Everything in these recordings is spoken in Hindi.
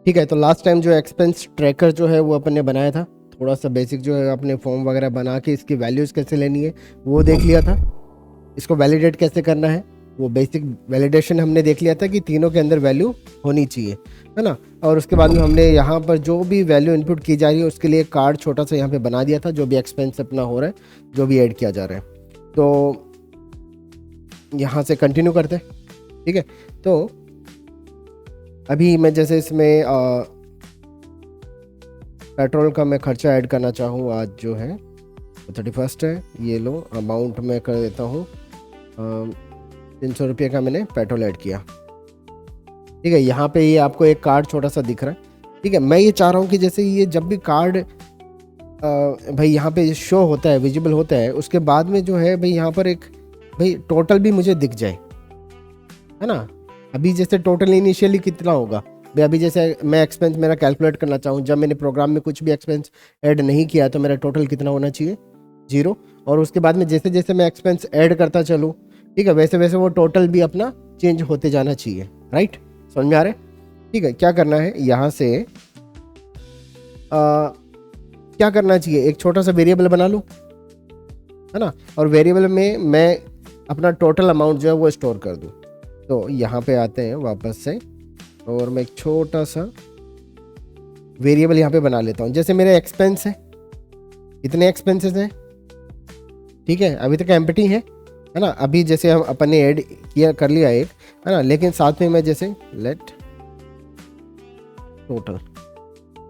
ठीक है, तो लास्ट टाइम जो एक्सपेंस ट्रैकर जो है वो अपन ने बनाया था, थोड़ा सा बेसिक जो है अपने फॉर्म वगैरह बना के इसकी वैल्यूज़ कैसे लेनी है वो देख लिया था। इसको वैलिडेट कैसे करना है वो बेसिक वैलिडेशन हमने देख लिया था कि तीनों के अंदर वैल्यू होनी चाहिए, है ना। और उसके बाद में हमने यहाँ पर जो भी वैल्यू इनपुट की जा रही है उसके लिए कार्ड छोटा सा यहाँ पे बना दिया था, जो भी एक्सपेंस अपना हो रहा है, जो भी ऐड किया जा रहा है। तो यहाँ से कंटिन्यू करते हैं। ठीक है, तो अभी मैं जैसे इसमें पेट्रोल का मैं खर्चा ऐड करना चाहूँ, आज जो है 31 है, ये लो अमाउंट मैं कर देता हूँ 300 रुपये का मैंने पेट्रोल ऐड किया। ठीक है, यहाँ पे ये आपको एक कार्ड छोटा सा दिख रहा है। ठीक है, मैं ये चाह रहा हूँ कि जैसे ये जब भी कार्ड भाई यहाँ पे शो होता है, विजिबल होता है, उसके बाद में जो है भाई यहाँ पर एक भाई टोटल भी मुझे दिख जाए, है ना। अभी जैसे टोटल इनिशियली कितना होगा भाई, अभी जैसे मैं एक्सपेंस मेरा कैलकुलेट करना चाहूँ, जब मैंने प्रोग्राम में कुछ भी एक्सपेंस ऐड नहीं किया तो मेरा टोटल कितना होना चाहिए, 0। और उसके बाद में जैसे जैसे मैं एक्सपेंस ऐड करता चलूँ, ठीक है, वैसे वैसे वो टोटल भी अपना चेंज होते जाना चाहिए। राइट, समझ में आ रहा है। ठीक है, क्या करना है यहाँ से क्या करना चाहिए, एक छोटा सा वेरिएबल बना लूँ, है ना, और वेरिएबल में मैं अपना टोटल अमाउंट जो है वो स्टोर कर दूँ। तो यहाँ पे आते हैं वापस से, और मैं एक छोटा सा वेरिएबल यहाँ पे बना लेता हूँ। जैसे मेरे एक्सपेंस है, इतने एक्सपेंसेस हैं, ठीक है, अभी तक एम्प्टी है ना। अभी जैसे हम अपन ने ऐड किया कर लिया एक, है ना, लेकिन साथ में मैं जैसे लेट टोटल,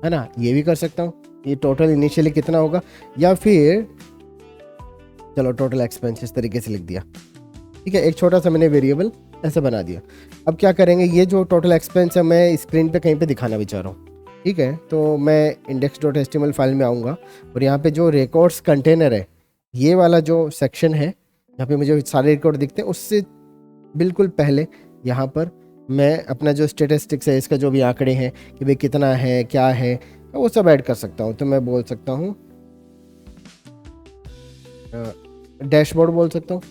है ना, ये भी कर सकता हूँ। ये टोटल इनिशियली कितना होगा, या फिर चलो टोटल एक्सपेंस इस तरीके से लिख दिया। ठीक है, एक छोटा सा मैंने वेरिएबल ऐसे बना दिया। अब क्या करेंगे, ये जो टोटल एक्सपेंस है मैं स्क्रीन पे कहीं पे दिखाना भी चाह रहा हूँ। ठीक है, तो मैं index.html फाइल में आऊँगा, और यहाँ पे जो रिकॉर्ड्स कंटेनर है, ये वाला जो सेक्शन है यहाँ पे मुझे सारे रिकॉर्ड दिखते हैं, उससे बिल्कुल पहले यहाँ पर मैं अपना जो स्टेटिस्टिक्स है, इसका जो भी आंकड़े हैं कि भाई कितना है क्या है, वो सब ऐड कर सकता हूँ। तो मैं बोल सकता हूँ डैशबोर्ड बोल सकता हूँ,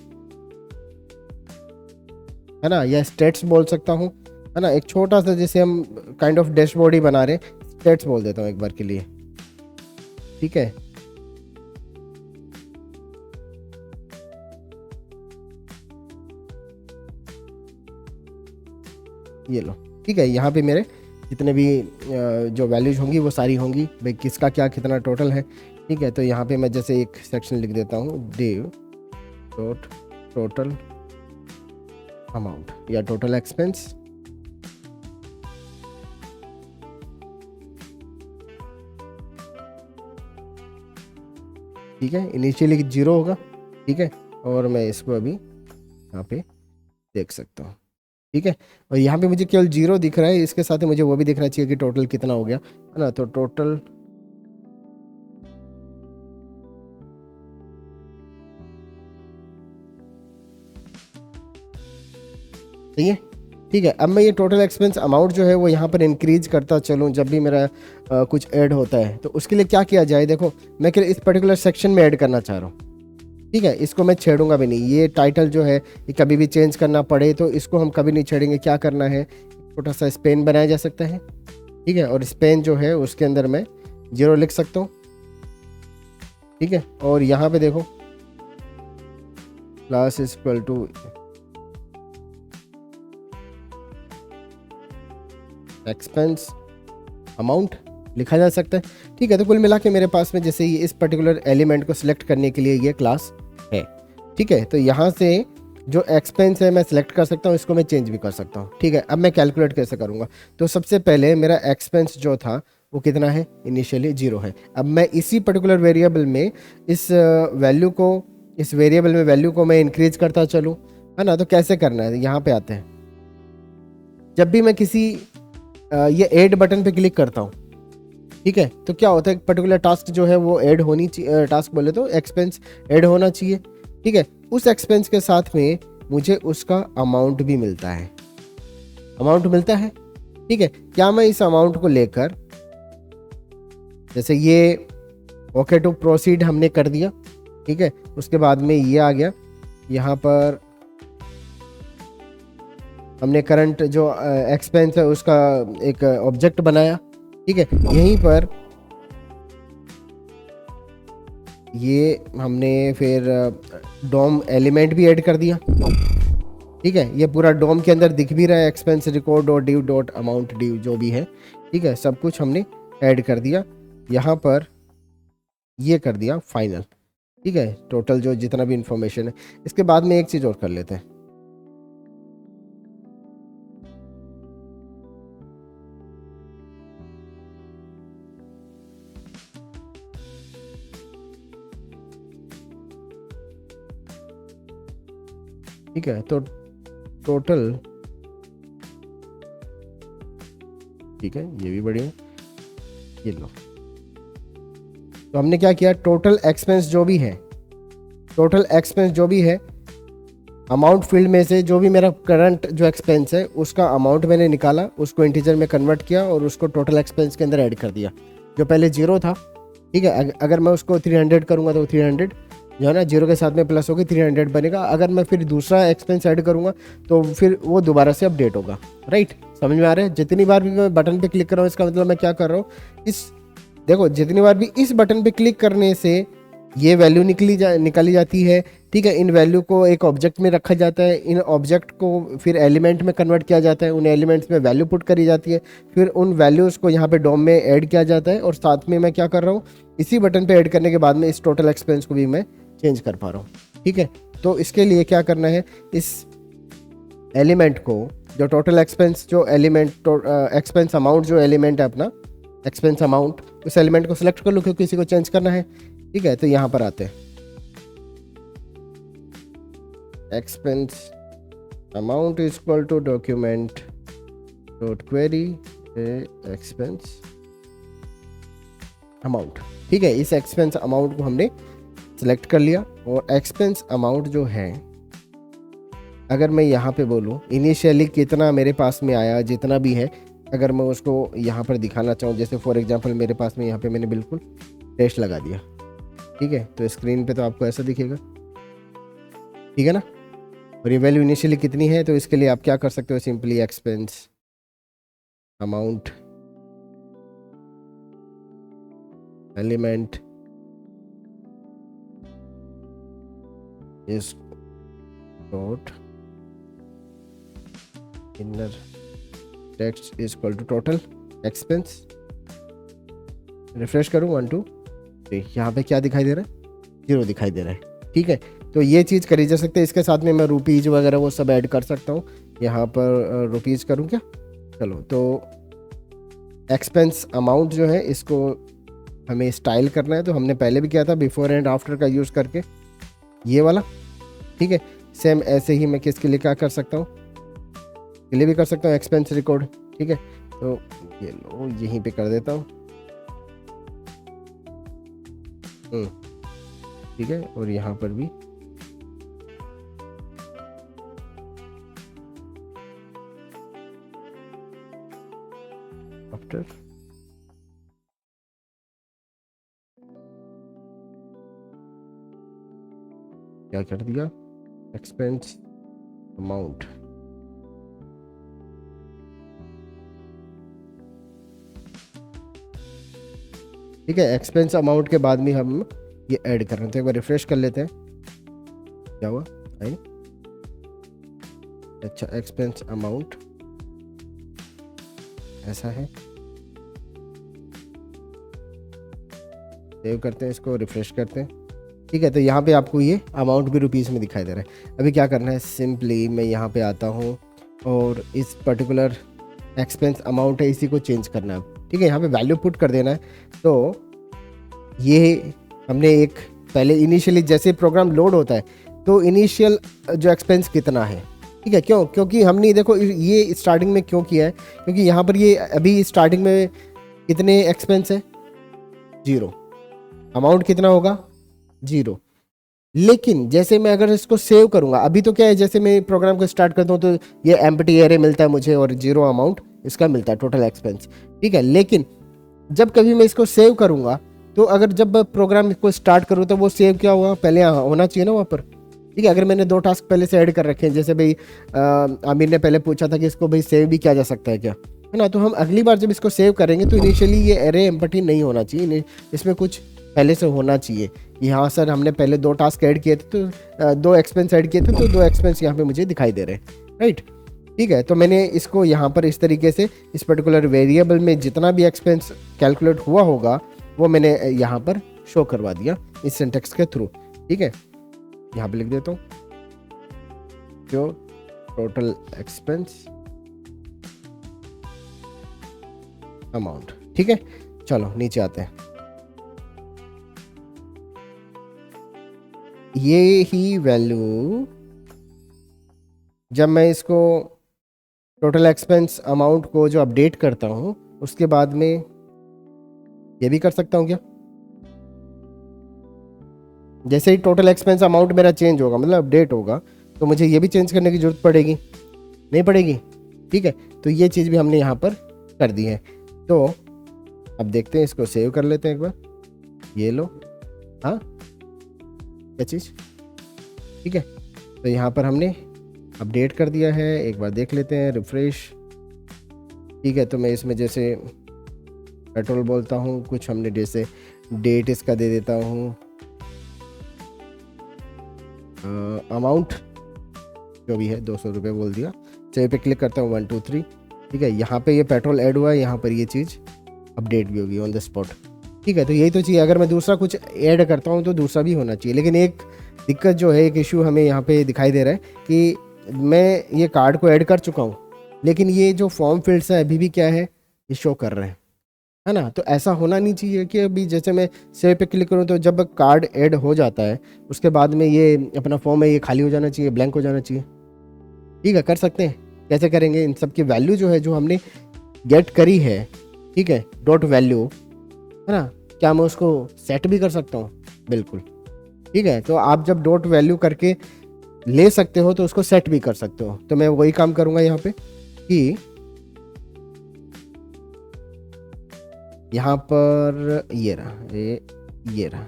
है ना, या स्टेट्स बोल सकता हूँ, है ना। एक छोटा सा जैसे हम काइंड ऑफ डैशबोर्ड ही बना रहे, स्टेट्स बोल देता हूँ एक बार के लिए। ठीक है, ये लो। ठीक है, यहाँ पे मेरे जितने भी जो वैल्यूज होंगी वो सारी होंगी, भाई किसका क्या कितना टोटल है। ठीक है, तो यहाँ पे मैं जैसे एक सेक्शन लिख देता हूँ, डिव डॉट टोटल अमाउंट या टोटल एक्सपेंस। ठीक है, इनिशियली 0 होगा। ठीक है, और मैं इसको अभी यहाँ पे देख सकता हूँ। ठीक है, और यहाँ पे मुझे केवल 0 दिख रहा है, इसके साथ ही मुझे वो भी दिखना चाहिए कि टोटल कितना हो गया, है ना। तो टोटल सही है। ठीक है, अब मैं ये टोटल एक्सपेंस अमाउंट जो है वो यहाँ पर इंक्रीज करता चलूँ जब भी मेरा कुछ ऐड होता है। तो उसके लिए क्या किया जाए, देखो मैं इस पर्टिकुलर सेक्शन में ऐड करना चाह रहा हूँ। ठीक है, इसको मैं छेड़ूंगा भी नहीं। ये टाइटल जो है ये कभी भी चेंज करना पड़े तो इसको हम कभी नहीं छेड़ेंगे। क्या करना है, छोटा सा स्पेन बनाया जा सकता है। ठीक है, और स्पेन जो है उसके अंदर मैं 0 लिख सकता हूँ। ठीक है, और यहाँ पे देखो class is equal to expense amount लिखा जा सकता है। ठीक है, तो कुल मिला के मेरे पास में जैसे ये इस पर्टिकुलर एलिमेंट को सिलेक्ट करने के लिए ये क्लास है। ठीक है, तो यहाँ से जो एक्सपेंस है मैं सिलेक्ट कर सकता हूँ, इसको मैं चेंज भी कर सकता हूँ। ठीक है, अब मैं कैलकुलेट कैसे करूँगा, तो सबसे पहले मेरा एक्सपेंस जो था वो कितना है, इनिशियली 0 है। अब मैं इसी पर्टिकुलर वेरिएबल में इस वैल्यू को, इस वेरिएबल में वैल्यू को मैं इंक्रीज करता चलूँ, है ना। तो कैसे करना है, यहाँ पे आते हैं। जब भी मैं किसी ये ऐड बटन पे क्लिक करता हूँ, ठीक है, तो क्या होता है, एक पर्टिकुलर टास्क जो है वो ऐड होनी चाहिए, टास्क बोले तो एक्सपेंस ऐड होना चाहिए। ठीक है, उस एक्सपेंस के साथ में मुझे उसका अमाउंट भी मिलता है, अमाउंट मिलता है। ठीक है, क्या मैं इस अमाउंट को लेकर, जैसे ये ओके टू प्रोसीड हमने कर दिया, ठीक है, उसके बाद में ये आ गया यहाँ पर हमने करंट जो एक्सपेंस है उसका एक ऑब्जेक्ट बनाया, ठीक है। यहीं पर ये हमने फिर डॉम एलिमेंट भी ऐड कर दिया, ठीक है। ये पूरा डॉम के अंदर दिख भी रहा है, expense record dot due dot amount due जो भी है, ठीक है, सब कुछ हमने ऐड कर दिया। यहाँ पर ये कर दिया फाइनल, ठीक है, टोटल जो जितना भी इंफॉर्मेशन है। इसके बाद में एक चीज़ और कर लेते हैं, ठीक है। तो टोटल, ठीक है, ये भी बढ़िया, ये लो। तो हमने क्या किया, टोटल एक्सपेंस जो भी है, टोटल एक्सपेंस जो भी है, अमाउंट फील्ड में से जो भी मेरा करंट जो एक्सपेंस है उसका अमाउंट मैंने निकाला, उसको इंटीजर में कन्वर्ट किया और उसको टोटल एक्सपेंस के अंदर ऐड कर दिया। जो पहले 0 था, ठीक है, अगर मैं उसको 300 करूँगा तो 300 जो है ना 0 के साथ में प्लस होकर 300 बनेगा। अगर मैं फिर दूसरा एक्सपेंस ऐड करूँगा तो फिर वो दोबारा से अपडेट होगा, राइट। समझ में आ रहा है? जितनी बार भी मैं बटन पे क्लिक कर रहा हूँ इसका मतलब मैं क्या कर रहा हूँ, इस देखो जितनी बार भी इस बटन पे क्लिक करने से ये वैल्यू निकाली जाती है, ठीक है। इन वैल्यू को एक ऑब्जेक्ट में रखा जाता है, इन ऑब्जेक्ट को फिर एलिमेंट में कन्वर्ट किया जाता है, उन एलिमेंट्स में वैल्यू पुट करी जाती है, फिर उन वैल्यूज़ को यहाँ पे डॉम में ऐड किया जाता है। और साथ में मैं क्या कर रहा हूँ, इसी बटन पे ऐड करने के बाद में इस टोटल एक्सपेंस को भी मैं चेंज कर पा रहा हूँ, ठीक है। तो इसके लिए क्या करना है, इस एलिमेंट को जो टोटल एक्सपेंस जो एलिमेंट एक्सपेंस अमाउंट जो एलिमेंट है अपना एक्सपेंस अमाउंट, उस एलिमेंट को सिलेक्ट कर लो क्योंकि इसी को चेंज करना है, ठीक है। तो यहाँ पर आते हैं, expense amount is equal to document dot query expense amount, ठीक है। इस एक्सपेंस अमाउंट को हमने सिलेक्ट कर लिया। और एक्सपेंस अमाउंट जो है, अगर मैं यहाँ पे बोलूँ इनिशियली कितना मेरे पास में आया, जितना भी है, अगर मैं उसको यहाँ पर दिखाना चाहूँ, जैसे फॉर एग्जांपल मेरे पास में यहाँ पे मैंने बिल्कुल टेस्ट लगा दिया, ठीक है। तो स्क्रीन पे तो आपको ऐसा दिखेगा, ठीक है ना। और ये वैल्यू इनिशियली कितनी है, तो इसके लिए आप क्या कर सकते हो, simply expense amount element is dot inner text is equal to total expense. Refresh करूँ 1 2 3, यहाँ पे क्या दिखाई दे रहा है, 0 दिखाई दे रहा है, ठीक है। तो ये चीज़ करी जा सकती है। इसके साथ में मैं रुपीज़ वगैरह वो सब ऐड कर सकता हूँ। यहाँ पर रुपीज़ करूँ क्या, चलो। तो एक्सपेंस अमाउंट जो है इसको हमें स्टाइल करना है, तो हमने पहले भी किया था बिफोर एंड आफ्टर का यूज़ करके, ये वाला, ठीक है। सेम ऐसे ही मैं किसके लिए क्या कर सकता हूँ, के लिए भी कर सकता हूँ एक्सपेंस रिकॉर्ड, ठीक है। तो ये लो यहीं पे कर देता हूँ, ठीक है। और यहाँ पर भी आफ्टर, क्या कर दिया, एक्सपेंस अमाउंट, ठीक है। एक्सपेंस अमाउंट के बाद में हम ये ऐड कर रहे हैं। तो एक बार रिफ्रेश कर लेते हैं, क्या हुआ, आई अच्छा, एक्सपेंस अमाउंट ऐसा है, सेव करते हैं इसको, रिफ्रेश करते हैं, ठीक है। तो यहाँ पे आपको ये अमाउंट भी रुपीज़ में दिखाई दे रहा है। अभी क्या करना है, सिंपली मैं यहाँ पे आता हूँ और इस पर्टिकुलर एक्सपेंस अमाउंट है इसी को चेंज करना है, ठीक है। यहाँ पे वैल्यू पुट कर देना है। तो ये हमने एक पहले इनिशियली जैसे प्रोग्राम लोड होता है तो इनिशियल जो एक्सपेंस कितना है, ठीक है। क्यों, क्योंकि हमने देखो ये स्टार्टिंग में क्यों किया है, क्योंकि यहाँ पर ये अभी स्टार्टिंग में कितने एक्सपेंस है, 0, अमाउंट कितना होगा 0। लेकिन जैसे मैं अगर इसको सेव करूंगा, अभी तो क्या है, जैसे मैं प्रोग्राम को स्टार्ट करता हूँ तो ये एम्प्टी एरे मिलता है मुझे और 0 अमाउंट इसका मिलता है, टोटल एक्सपेंस, ठीक है। लेकिन जब कभी मैं इसको सेव करूंगा तो अगर जब प्रोग्राम को स्टार्ट करूँ तो वो सेव क्या हुआ, पहले होना चाहिए ना वहाँ पर, ठीक है। अगर मैंने 2 टास्क पहले से ऐड कर रखे हैं, जैसे भाई आमिर ने पहले पूछा था कि इसको भाई सेव भी किया जा सकता है क्या, है ना, तो हम अगली बार जब इसको सेव करेंगे तो इनिशियली ये एरे एम्पटी नहीं होना चाहिए, इसमें कुछ पहले से होना चाहिए। यहाँ सर हमने पहले 2 टास्क ऐड किए थे, तो 2 एक्सपेंस ऐड किए थे, तो 2 एक्सपेंस यहाँ पे मुझे दिखाई दे रहे हैं, राइट। ठीक है, तो मैंने इसको यहाँ पर इस तरीके से इस पर्टिकुलर वेरिएबल में जितना भी एक्सपेंस कैलकुलेट हुआ होगा वो मैंने यहाँ पर शो करवा दिया इस सिंटेक्स के थ्रू। ठीक है, यहाँ पे लिख देता हूँ जो टोटल एक्सपेंस अमाउंट। ठीक है, चलो नीचे आते हैं। ये ही वैल्यू जब मैं इसको टोटल एक्सपेंस अमाउंट को जो अपडेट करता हूँ उसके बाद में ये भी कर सकता हूँ क्या, जैसे ही टोटल एक्सपेंस अमाउंट मेरा चेंज होगा, मतलब अपडेट होगा, तो मुझे ये भी चेंज करने की जरूरत पड़ेगी, नहीं पड़ेगी। ठीक है, तो ये चीज़ भी हमने यहाँ पर कर दी है। तो अब देखते हैं, इसको सेव कर लेते हैं एक बार, ये लो, हाँ क्या चीज़। ठीक है, तो यहाँ पर हमने अपडेट कर दिया है, एक बार देख लेते हैं, रिफ्रेश। ठीक है, तो मैं इसमें जैसे पेट्रोल बोलता हूँ, कुछ हमने जैसे डेट इसका दे देता हूँ, अमाउंट जो भी है 200 रुपये बोल दिया, सेव पे क्लिक करता हूँ 1 2 3। ठीक है, यहाँ पे ये पेट्रोल ऐड हुआ है, यहाँ पर ये चीज़ अपडेट भी होगी ऑन द स्पॉट। ठीक है, तो यही तो चाहिए, अगर मैं दूसरा कुछ ऐड करता हूँ तो दूसरा भी होना चाहिए। लेकिन एक दिक्कत जो है, एक इशू हमें यहाँ पे दिखाई दे रहा है कि मैं ये कार्ड को ऐड कर चुका हूँ, लेकिन ये जो फॉर्म फील्ड्स है अभी भी क्या है, ये शो कर रहे हैं, है ना। तो ऐसा होना नहीं चाहिए कि अभी जैसे मैं सेव पे क्लिक करूँ तो जब कार्ड ऐड हो जाता है उसके बाद में ये अपना फॉर्म है ये खाली हो जाना चाहिए, ब्लैंक हो जाना चाहिए। ठीक है, कर सकते हैं, कैसे करेंगे, इन सब की वैल्यू जो है जो हमने गेट करी है, ठीक है, डॉट वैल्यू, है ना, क्या मैं उसको सेट भी कर सकता हूँ, बिल्कुल। ठीक है, तो आप जब डॉट वैल्यू करके ले सकते हो तो उसको सेट भी कर सकते हो। तो मैं वही काम करूँगा यहाँ पे कि यहाँ पर ये रहा, ये रहा।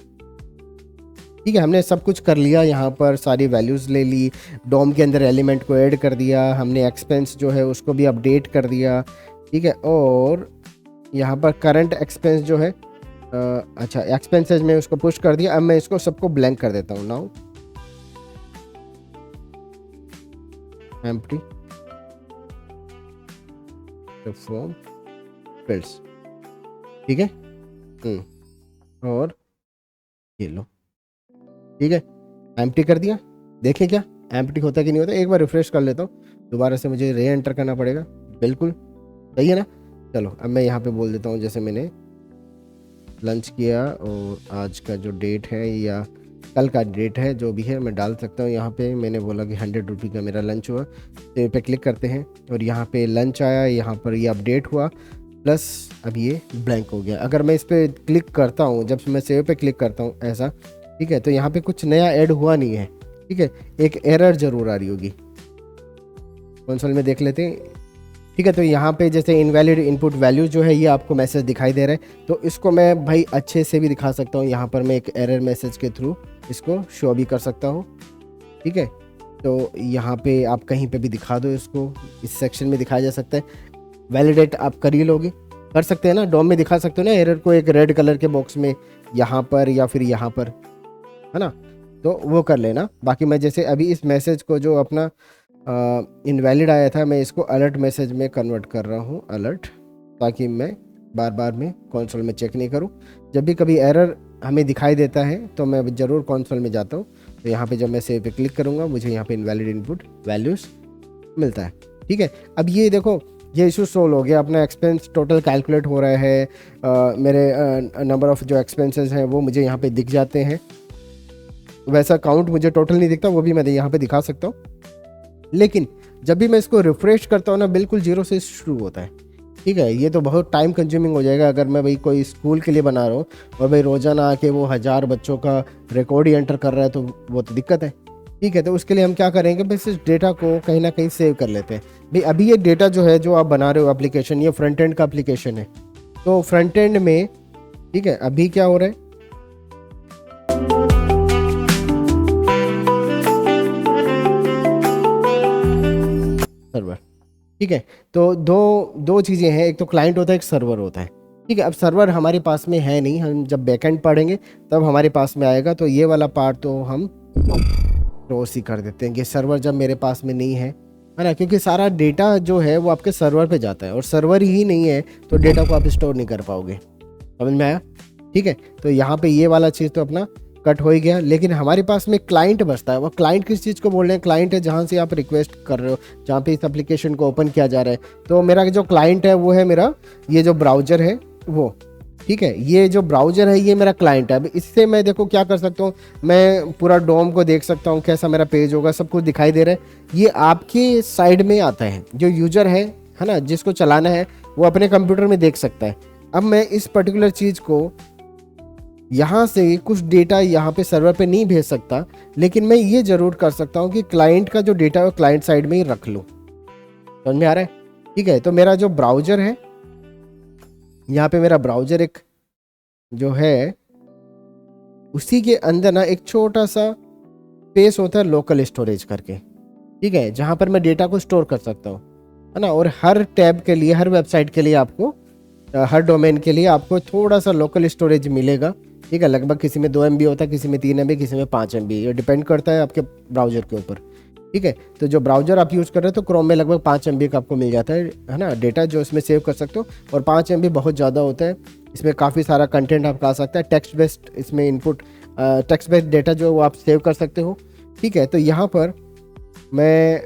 ठीक है, हमने सब कुछ कर लिया, यहाँ पर सारी वैल्यूज़ ले ली, डॉम के अंदर एलिमेंट को ऐड कर दिया, हमने एक्सपेंस जो है उसको भी अपडेट कर दिया। ठीक है, और यहाँ पर करंट एक्सपेंस जो है अच्छा एक्सपेंसेस में उसको पुश कर दिया। अब मैं इसको सबको ब्लैंक कर देता हूँ, नाउ एम्प्टी फॉर्म फील्ड्स। ठीक है, और ये लो, ठीक है, एम्प्टी कर दिया। देखें क्या एम्प्टी होता कि नहीं होता, एक बार रिफ्रेश कर लेता हूँ, दोबारा से मुझे रे एंटर करना पड़ेगा, बिल्कुल सही है ना। चलो अब मैं यहाँ पे बोल देता हूँ, जैसे मैंने लंच किया और आज का जो डेट है या कल का डेट है जो भी है मैं डाल सकता हूँ। यहाँ पे मैंने बोला कि 100 रुपये का मेरा लंच हुआ, सेव पे क्लिक करते हैं और यहाँ पे लंच आया, यहाँ पर ये अपडेट हुआ, प्लस अब ये ब्लैंक हो गया। अगर मैं इस पर क्लिक करता हूँ, जब मैं सेव पे क्लिक करता हूँ ऐसा, ठीक है, तो यहाँ पे कुछ नया ऐड हुआ नहीं है। ठीक है, एक एरर ज़रूर आ रही होगी, कंसोल में देख लेते हैं। ठीक है, तो यहाँ पे जैसे इनवैलिड इनपुट वैल्यू जो है ये आपको मैसेज दिखाई दे रहा है, तो इसको मैं भाई अच्छे से भी दिखा सकता हूँ। यहाँ पर मैं एक एरर मैसेज के थ्रू इसको शो भी कर सकता हूँ। ठीक है, तो यहाँ पे आप कहीं पे भी दिखा दो, इसको इस सेक्शन में दिखाया जा सकता है। वैलिडेट आप कर ही लोगे, कर सकते हैं ना, डॉम में दिखा सकते हो ना एरर को एक रेड कलर के बॉक्स में, यहाँ पर या फिर यहाँ पर, है ना, तो वो कर लेना। बाकी मैं जैसे अभी इस मैसेज को जो अपना इनवैलिड आया था, मैं इसको अलर्ट मैसेज में कन्वर्ट कर रहा हूँ, अलर्ट, ताकि मैं बार बार में कंसोल में चेक नहीं करूँ। जब भी कभी एरर हमें दिखाई देता है तो मैं ज़रूर कंसोल में जाता हूँ, तो यहाँ पे जब मैं सेव पे क्लिक करूँगा मुझे यहाँ पे इनवैलिड इनपुट वैल्यूज़ मिलता है। ठीक है, अब ये देखो ये इशू सोल्व हो गया, अपना एक्सपेंस टोटल कैलकुलेट हो रहा है, मेरे नंबर ऑफ़ जो एक्सपेंसेस हैं वो मुझे यहाँ पे दिख जाते हैं। वैसा काउंट मुझे टोटल नहीं दिखता, वो भी मैं यहाँ पे दिखा सकता हूँ, लेकिन जब भी मैं इसको रिफ़्रेश करता हूँ ना, बिल्कुल जीरो से शुरू होता है। ठीक है, ये तो बहुत टाइम कंज्यूमिंग हो जाएगा अगर मैं भाई कोई स्कूल के लिए बना रहा हूँ और भाई रोज़ाना आके वो 1000 बच्चों का रिकॉर्ड ही एंटर कर रहा है, तो वो तो दिक्कत है। ठीक है, तो उसके लिए हम क्या करेंगे, बस इस डेटा को कहीं ना कहीं सेव कर लेते हैं। भाई अभी ये डेटा जो है जो आप बना रहे हो एप्लीकेशन, ये फ्रंट एंड का एप्लीकेशन है, तो फ्रंट एंड में ठीक है अभी क्या हो रहा है, ठीक है। तो दो दो चीज़ें हैं, एक तो क्लाइंट होता है, एक सर्वर होता है। ठीक है, अब सर्वर हमारे पास में है नहीं, हम जब बैकएंड पढ़ेंगे तब हमारे पास में आएगा। तो ये वाला पार्ट तो हम क्रॉस ही कर देते हैं कि सर्वर जब मेरे पास में नहीं है ना, क्योंकि सारा डेटा जो है वो आपके सर्वर पे जाता है और सर्वर ही नहीं है तो डेटा को आप स्टोर नहीं कर पाओगे। समझ में आया? ठीक है, तो यहाँ पे ये वाला चीज़ तो अपना कट हो ही गया, लेकिन हमारे पास में क्लाइंट बचता है। वो क्लाइंट किस चीज़ को बोल रहे हैं? क्लाइंट है जहाँ से आप रिक्वेस्ट कर रहे हो, जहाँ पे इस एप्लीकेशन को ओपन किया जा रहा है। तो मेरा जो क्लाइंट है वो है मेरा ये जो ब्राउज़र है वो। ठीक है, ये जो ब्राउज़र है ये मेरा क्लाइंट है। अब इससे मैं देखो क्या कर सकता हूँ, मैं पूरा डोम को देख सकता हूँ, कैसा मेरा पेज होगा, सब कुछ दिखाई दे रहा है। ये आपके साइड में आता है, जो यूज़र है ना, जिसको चलाना है वो अपने कंप्यूटर में देख सकता है। अब मैं इस पर्टिकुलर चीज़ को यहाँ से कुछ डेटा यहाँ पे सर्वर पे नहीं भेज सकता, लेकिन मैं ये ज़रूर कर सकता हूँ कि क्लाइंट का जो डेटा है वो क्लाइंट साइड में ही रख लूँ। समझ में आ रहा है? ठीक है, तो मेरा जो ब्राउज़र है, यहाँ पे मेरा ब्राउज़र एक जो है उसी के अंदर ना एक छोटा सा स्पेस होता है लोकल स्टोरेज करके। ठीक है, जहाँ पर मैं डेटा को स्टोर कर सकता हूँ, है ना। और हर टैब के लिए, हर वेबसाइट के लिए आपको, हर डोमेन के लिए आपको थोड़ा सा लोकल स्टोरेज मिलेगा। ठीक है, लगभग किसी में 2 MB होता है, किसी में 3 MB, किसी में 5 MB, ये डिपेंड करता है आपके ब्राउज़र के ऊपर। ठीक है, तो जो ब्राउज़र आप यूज़ कर रहे हो तो क्रोम में लगभग 5 MB का आपको मिल जाता है ना, डेटा जो इसमें सेव कर सकते हो। और 5 MB बहुत ज़्यादा होता है, इसमें काफ़ी सारा कंटेंट आपका आ सकता है। टेक्स्ट बेस्ड इसमें इनपुट, टेक्स्ट बेस्ड डेटा जो वो आप सेव कर सकते हो। ठीक है, तो यहाँ पर मैं,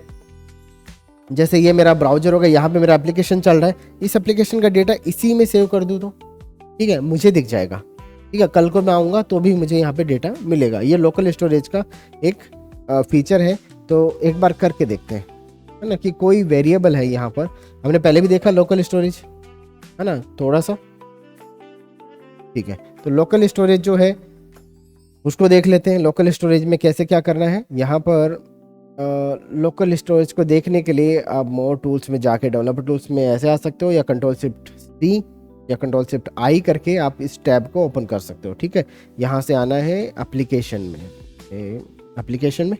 जैसे ये मेरा ब्राउज़र होगा, यहाँ पे मेरा एप्लीकेशन चल रहा है, इस एप्लीकेशन का डेटा इसी में सेव कर दूँ तो ठीक है मुझे दिख जाएगा। ठीक है, कल को मैं आऊँगा तो भी मुझे यहाँ पे डेटा मिलेगा। ये लोकल स्टोरेज का एक फीचर है। तो एक बार करके देखते हैं, है ना, कि कोई वेरिएबल है यहाँ पर। हमने पहले भी देखा लोकल स्टोरेज, है ना, थोड़ा सा। ठीक है, तो लोकल स्टोरेज जो है उसको देख लेते हैं। लोकल स्टोरेज में कैसे क्या करना है। यहाँ पर लोकल स्टोरेज को देखने के लिए आप मोर टूल्स में जाके डेवलपर टूल्स में ऐसे आ सकते हो, या Ctrl+Shift+C या Ctrl+Shift+I करके आप इस टैब को ओपन कर सकते हो। ठीक है, यहाँ से आना है एप्लीकेशन में, एप्लीकेशन में।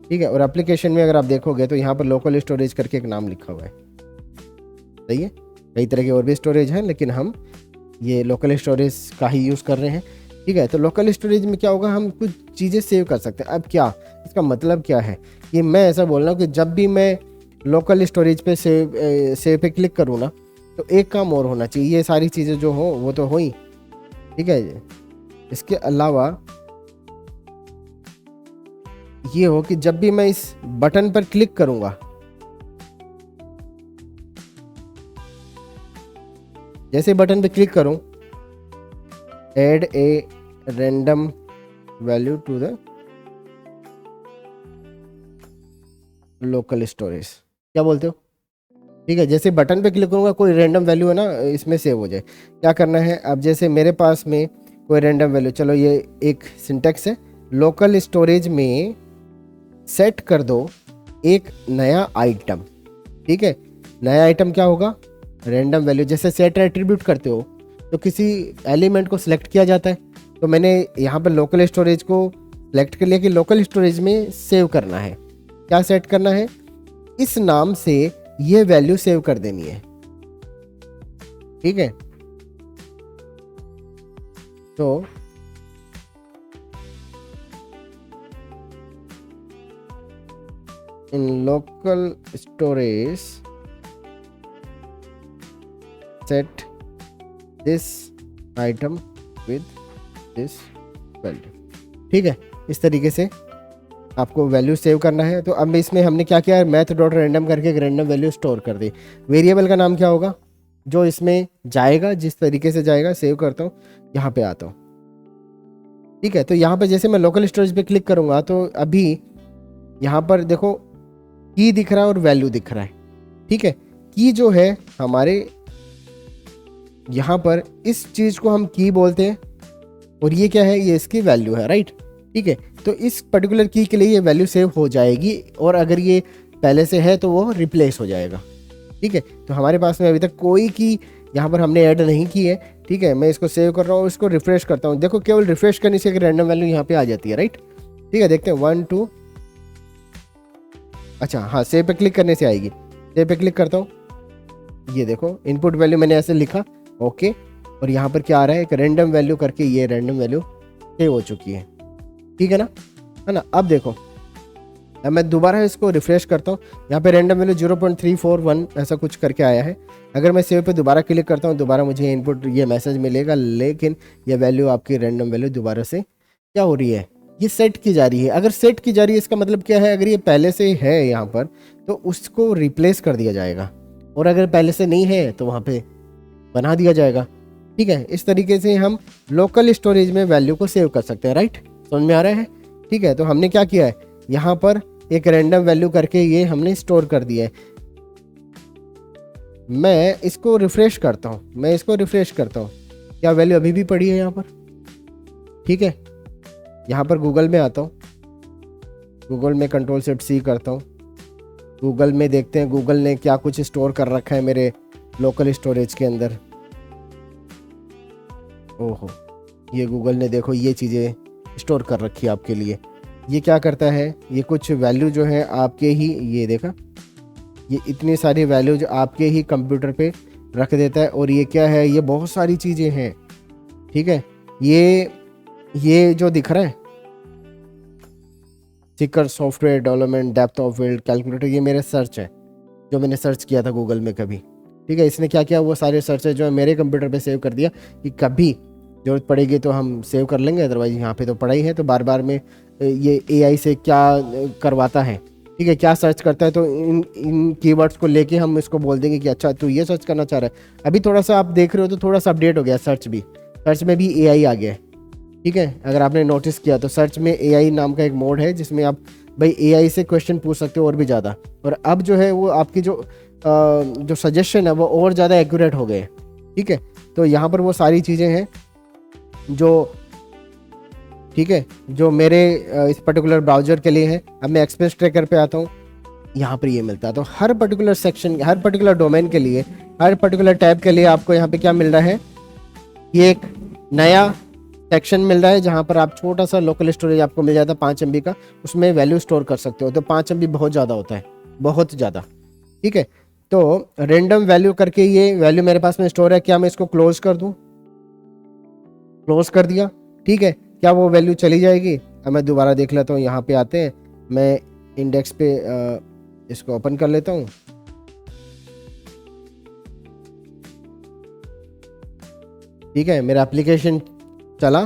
ठीक है, और एप्लीकेशन में अगर आप देखोगे तो यहाँ पर लोकल स्टोरेज करके एक नाम लिखा हुआ है। सही है, कई तरह के और भी स्टोरेज हैं, लेकिन हम ये लोकल स्टोरेज का ही यूज़ कर रहे हैं। ठीक है, तो लोकल स्टोरेज में क्या होगा, हम कुछ चीज़ें सेव कर सकते हैं। अब क्या इसका मतलब क्या है, कि मैं ऐसा बोल रहा हूँ कि जब भी मैं लोकल स्टोरेज पे सेव पे क्लिक करूँ ना, तो एक काम और होना चाहिए, ये सारी चीज़ें जो हो वो तो हो ही। ठीक है, इसके अलावा ये हो कि जब भी मैं इस बटन पर क्लिक करूँगा, जैसे बटन पे क्लिक करूँ, add a random value to the local storage, क्या बोलते हो? ठीक है, जैसे बटन पे क्लिक करूँगा कोई रैंडम वैल्यू है ना इसमें सेव हो जाए। क्या करना है, अब जैसे मेरे पास में कोई रैंडम वैल्यू, चलो ये एक सिंटेक्स है, लोकल स्टोरेज में सेट कर दो एक नया आइटम। ठीक है, नया आइटम क्या होगा, रैंडम वैल्यू। जैसे सेट एट्रीब्यूट करते हो तो किसी एलिमेंट को सिलेक्ट किया जाता है, तो मैंने यहाँ पर लोकल स्टोरेज को सिलेक्ट कर लिया कि लोकल स्टोरेज में सेव करना है। क्या सेट करना है, इस नाम से ये वैल्यू सेव कर देनी है। ठीक है, तो in local storage set this item with this value. ठीक है, इस तरीके से आपको वैल्यू सेव करना है। तो अब इसमें हमने क्या किया है, मैथ.रैंडम करके एक रैंडम वैल्यू स्टोर कर दी। वेरिएबल का नाम क्या होगा, जो इसमें जाएगा, जिस तरीके से जाएगा। सेव करता हूँ, यहाँ पे आता हूँ। ठीक है, तो यहाँ पे जैसे मैं लोकल स्टोरेज पे क्लिक करूँगा तो अभी यहाँ पर देखो की दिख रहा है और वैल्यू दिख रहा है। ठीक है, की जो है हमारे यहाँ पर इस चीज़ को हम की बोलते हैं, और ये क्या है, ये इसकी वैल्यू है, राइट। ठीक है, तो इस पर्टिकुलर की के लिए ये वैल्यू सेव हो जाएगी, और अगर ये पहले से है तो वो रिप्लेस हो जाएगा। ठीक है, तो हमारे पास में अभी तक कोई की यहाँ पर हमने ऐड नहीं की है। ठीक है, मैं इसको सेव कर रहा हूँ, इसको रिफ्रेश करता हूँ। देखो केवल रिफ्रेश करने से एक रैंडम वैल्यू यहाँ पे आ जाती है, राइट। ठीक है, देखते हैं 1 2, अच्छा हाँ, सेव पे क्लिक करने से आएगी। सेव पे क्लिक करता हूँ, ये देखो इनपुट वैल्यू मैंने ऐसे लिखा, ओके, और यहाँ पर क्या आ रहा है, एक रैंडम वैल्यू करके ये रैंडम वैल्यू सेव हो चुकी है, ठीक है ना। अब देखो, अब मैं दोबारा इसको रिफ्रेश करता हूँ, यहाँ पे रैंडम वैल्यू 0.341 ऐसा कुछ करके आया है। अगर मैं सेव पे दोबारा क्लिक करता हूँ, दोबारा मुझे इनपुट ये मैसेज मिलेगा, लेकिन ये वैल्यू आपकी रैंडम वैल्यू दोबारा से क्या हो रही है, ये सेट की जा रही है। अगर सेट की जा रही है इसका मतलब क्या है, अगर ये पहले से है यहाँ पर तो उसको रिप्लेस कर दिया जाएगा, और अगर पहले से नहीं है तो वहाँ पे बना दिया जाएगा, ठीक है। इस तरीके से हम लोकल स्टोरेज में वैल्यू को सेव कर सकते हैं, राइट, समझ में आ रहा है, ठीक है। तो हमने क्या किया है, यहाँ पर एक रैंडम वैल्यू करके ये हमने स्टोर कर दिया है। मैं इसको रिफ्रेश करता हूँ, क्या वैल्यू अभी भी पड़ी है यहाँ पर, ठीक है। यहाँ पर गूगल में आता हूँ, गूगल में Ctrl+C करता हूँ, गूगल में देखते हैं गूगल ने क्या कुछ स्टोर कर रखा है मेरे लोकल स्टोरेज के अंदर। ओहो, ये गूगल ने देखो ये चीज़ें स्टोर कर रखी है आपके लिए। ये क्या करता है, ये कुछ वैल्यू जो है आपके ही, ये देखा, ये इतनी सारी वैल्यू जो आपके ही कंप्यूटर पे रख देता है। और ये क्या है, ये बहुत सारी चीज़ें हैं, ठीक है। ये जो दिख रहा है Sikar software development depth of field calculator, ये मेरे सर्च है जो मैंने सर्च किया था गूगल में कभी, ठीक है। इसने क्या किया, वो सारे सर्च है जो है मेरे कंप्यूटर पे सेव कर दिया कि कभी ज़रूरत पड़ेगी तो हम सेव कर लेंगे, अदरवाइज यहाँ पे तो पड़ा ही है। तो बार बार में ये AI से क्या करवाता है, ठीक है, क्या सर्च करता है, तो इन कीवर्ड्स को लेके हम इसको बोल देंगे कि अच्छा तू ये सर्च करना चाह रहा है। अभी थोड़ा सा आप देख रहे हो तो थोड़ा सा अपडेट हो गया, सर्च में भी AI आ गया है, ठीक है। अगर आपने नोटिस किया तो सर्च में AI नाम का एक मोड है जिसमें आप भाई AI से क्वेश्चन पूछ सकते हो और भी ज़्यादा, और अब जो है वो आपकी जो सजेशन है वो और ज़्यादा एक्यूरेट हो गए, ठीक है। तो यहाँ पर वो सारी चीज़ें हैं जो, ठीक है, जो मेरे इस पर्टिकुलर ब्राउज़र के लिए है। अब मैं एक्सपेंस ट्रैकर पे आता हूँ, यहाँ पर ये मिलता है। तो हर पर्टिकुलर सेक्शन, हर पर्टिकुलर डोमेन के लिए, हर पर्टिकुलर टैब के लिए आपको यहाँ पे क्या मिल रहा है, ये एक नया सेक्शन मिल रहा है जहाँ पर आप छोटा सा लोकल स्टोरेज आपको मिल जाता है 5 MB का, उसमें वैल्यू स्टोर कर सकते हो। तो 5 MB बहुत ज़्यादा होता है, बहुत ज़्यादा, ठीक है। तो रेंडम वैल्यू करके ये वैल्यू मेरे पास में स्टोर है। क्या मैं इसको क्लोज कर दूँ, क्लोज कर दिया, ठीक है। क्या वो वैल्यू चली जाएगी? अब मैं दोबारा देख लेता हूँ, यहाँ पे आते हैं, मैं इंडेक्स पे इसको ओपन कर लेता हूँ, ठीक है। मेरा एप्लीकेशन चला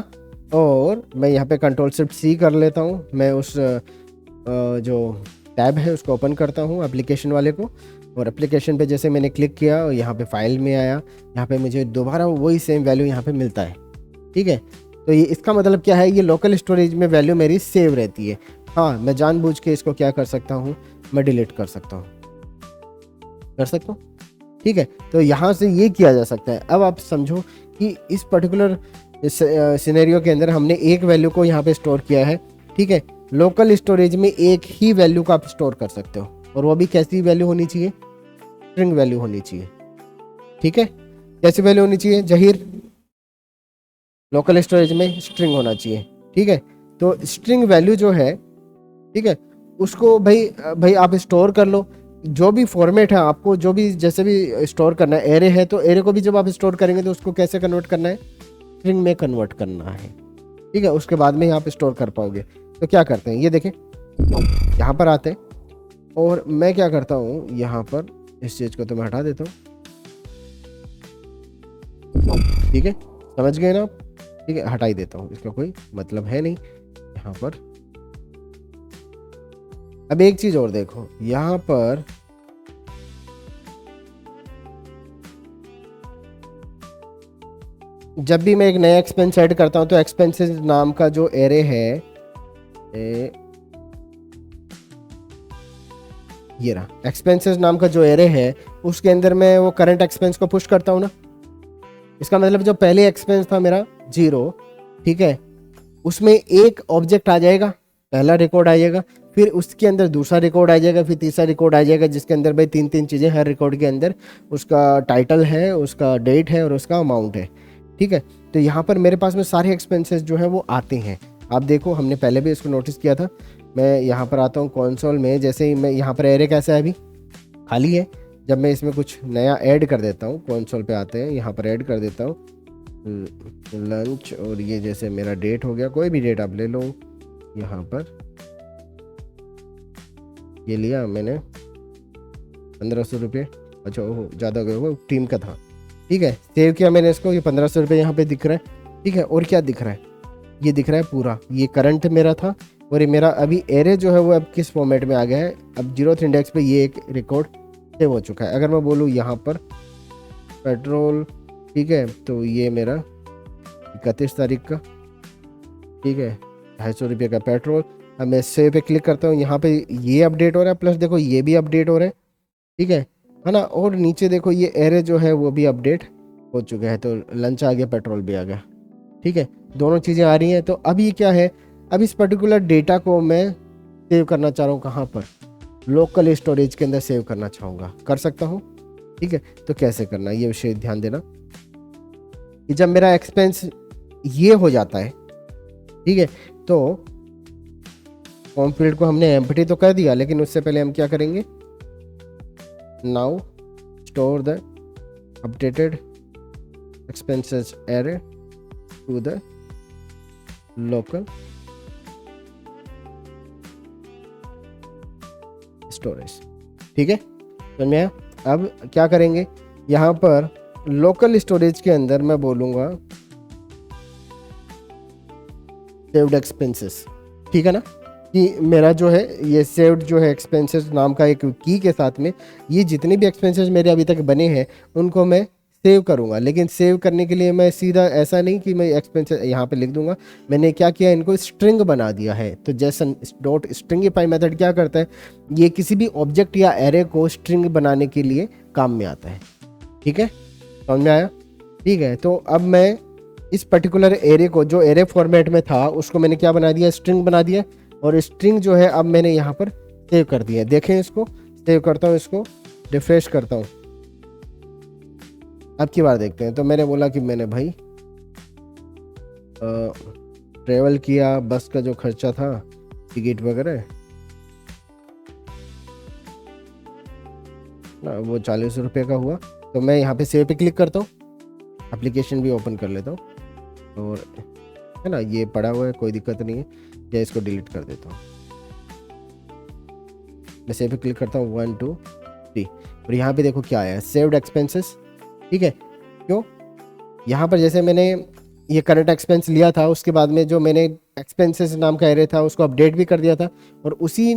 और मैं यहाँ पे Ctrl+C कर लेता हूँ। मैं उस जो टैब है उसको ओपन करता हूँ, एप्लीकेशन वाले को, और एप्लीकेशन पे जैसे मैंने क्लिक किया और यहाँ पे फाइल में आया, यहाँ पे मुझे दोबारा वही सेम वैल्यू यहाँ पे मिलता है, ठीक है। तो ये इसका मतलब क्या है, ये लोकल स्टोरेज में वैल्यू मेरी सेव रहती है। हाँ, मैं जानबूझ के इसको क्या कर सकता हूँ, मैं डिलीट कर सकता हूँ, ठीक है। तो यहाँ से ये किया जा सकता है। अब आप समझो कि इस पर्टिकुलर सिनेरियो के अंदर हमने एक वैल्यू को यहाँ पे स्टोर किया है, ठीक है। लोकल स्टोरेज में एक ही वैल्यू को आप स्टोर कर सकते हो, और वो भी कैसी वैल्यू होनी चाहिए, स्ट्रिंग वैल्यू होनी चाहिए, ठीक है। कैसी वैल्यू होनी चाहिए जहीर? लोकल स्टोरेज में स्ट्रिंग होना चाहिए, ठीक है। तो स्ट्रिंग वैल्यू जो है, ठीक है, उसको भाई आप स्टोर कर लो, जो भी फॉर्मेट है आपको, जो भी जैसे भी स्टोर करना है। एरे है तो एरे को भी जब आप स्टोर करेंगे तो उसको कैसे कन्वर्ट करना है, स्ट्रिंग में कन्वर्ट करना है, ठीक है। उसके बाद में यहाँ पे स्टोर कर पाओगे। तो क्या करते हैं, ये देखें, यहाँ पर आते हैं और मैं क्या करता हूँ, यहाँ पर इस चीज़ को तो मैं हटा देता हूँ, ठीक है, समझ गए ना आप, ठीक है, हटा ही देता हूँ, इसका कोई मतलब है नहीं यहाँ पर। अब एक चीज और देखो, यहाँ पर जब भी मैं एक नया एक्सपेंस ऐड करता हूं तो एक्सपेंसेस नाम का जो एरे है, ये रहा एक्सपेंसेस नाम का जो एरे है, उसके अंदर मैं वो करंट एक्सपेंस को पुश करता हूं ना। इसका मतलब जो पहले एक्सपेंस था मेरा 0, ठीक है, उसमें एक ऑब्जेक्ट आ जाएगा, पहला रिकॉर्ड आ जाएगा, फिर उसके अंदर दूसरा रिकॉर्ड आ जाएगा, फिर तीसरा रिकॉर्ड आ जाएगा, जिसके अंदर भाई 3 चीज़ें, हर रिकॉर्ड के अंदर उसका टाइटल है, उसका डेट है और उसका अमाउंट है, ठीक है। तो यहाँ पर मेरे पास में सारे एक्सपेंसेस जो है वो आते हैं। आप देखो, हमने पहले भी इसको नोटिस किया था। मैं यहाँ पर आता हूँ कंसोल में, जैसे ही मैं यहाँ पर एरे कैसा है अभी, खाली है। जब मैं इसमें कुछ नया ऐड कर देता हूँ, कंसोल पे आते हैं, यहाँ पर ऐड कर देता हूँ लंच, और ये जैसे मेरा डेट हो गया, कोई भी डेट आप ले लो, यहाँ पर ये लिया मैंने 1500 रुपये, अच्छा ओहो ज़्यादा हो गया, वो टीम का था, ठीक है। सेव किया मैंने इसको, ये 1500 रुपये यहाँ पे दिख रहा है, ठीक है। और क्या दिख रहा है, ये दिख रहा है पूरा, ये करंट मेरा था, और ये मेरा अभी एरे जो है वो अब किस फॉर्मेट में आ गया है, अब 0th इंडेक्स पे ये एक रिकॉर्ड सेव हो चुका है। अगर मैं बोलूँ यहाँ पर पेट्रोल, ठीक है, तो ये मेरा 31 तारीख का, ठीक है, 250 रुपये का पेट्रोल। अब मैं सेव पे क्लिक करता हूँ, यहाँ पे ये अपडेट हो रहा है, प्लस देखो ये भी अपडेट हो रहा है, ठीक है ना। और नीचे देखो ये एरे जो है वो भी अपडेट हो चुका है, तो लंच आ गया, पेट्रोल भी आ गया, ठीक है, दोनों चीज़ें आ रही हैं। तो अब ये क्या है, अब इस पर्टिकुलर डेटा को मैं सेव करना चाह रहा हूँ, कहाँ पर, लोकल स्टोरेज के अंदर सेव करना चाहूँगा, कर सकता हूँ, ठीक है। तो कैसे करना, ये विषय ध्यान देना कि जब मेरा एक्सपेंस ये हो जाता है, ठीक है, तो फॉर्म फील्ड को हमने एम्प्टी तो कर दिया, लेकिन उससे पहले हम क्या करेंगे, now store the updated expenses array to the local storage, ठीक है, समझ में आया। अब क्या करेंगे, यहाँ पर लोकल स्टोरेज के अंदर मैं बोलूँगा सेव्ड एक्सपेंसेस, ठीक है ना, कि मेरा जो है ये सेव्ड जो है एक्सपेंसेस नाम का एक की के साथ में ये जितने भी एक्सपेंसेस मेरे अभी तक बने हैं उनको मैं सेव करूँगा। लेकिन सेव करने के लिए मैं सीधा ऐसा नहीं कि मैं एक्सपेंसेस यहाँ पे लिख दूंगा, मैंने क्या किया, इनको स्ट्रिंग बना दिया है। तो जैसन डॉट स्ट्रिंगिफाई मेथड क्या करता है, ये किसी भी ऑब्जेक्ट या एरे को स्ट्रिंग बनाने के लिए काम में आता है, ठीक है, समझ में आया, ठीक है। तो अब मैं इस पर्टिकुलर एरे को, जो एरे फॉर्मेट में था उसको मैंने क्या बना दिया, स्ट्रिंग बना दिया, और स्ट्रिंग जो है अब मैंने यहाँ पर सेव कर दिया है। देखें, इसको सेव करता हूँ, इसको रिफ्रेश करता हूँ, अब की बार देखते हैं। तो मैंने बोला कि मैंने भाई ट्रेवल किया, बस का जो खर्चा था, टिकट वगैरह ना, वो 40 रुपये का हुआ। तो मैं यहाँ पे सेव पे क्लिक करता हूँ, एप्लीकेशन भी ओपन कर लेता हूँ, और है ना ये पड़ा हुआ है, कोई दिक्कत नहीं है, या इसको डिलीट कर देता हूँ। मैं सेव पे क्लिक करता हूँ 1 2 3, और यहाँ पे देखो क्या आया, सेव्ड एक्सपेंसेस, ठीक है। क्यों, यहाँ पर जैसे मैंने ये करंट एक्सपेंस लिया था, उसके बाद में जो मैंने एक्सपेंसेस नाम का एरे था उसको अपडेट भी कर दिया था, और उसी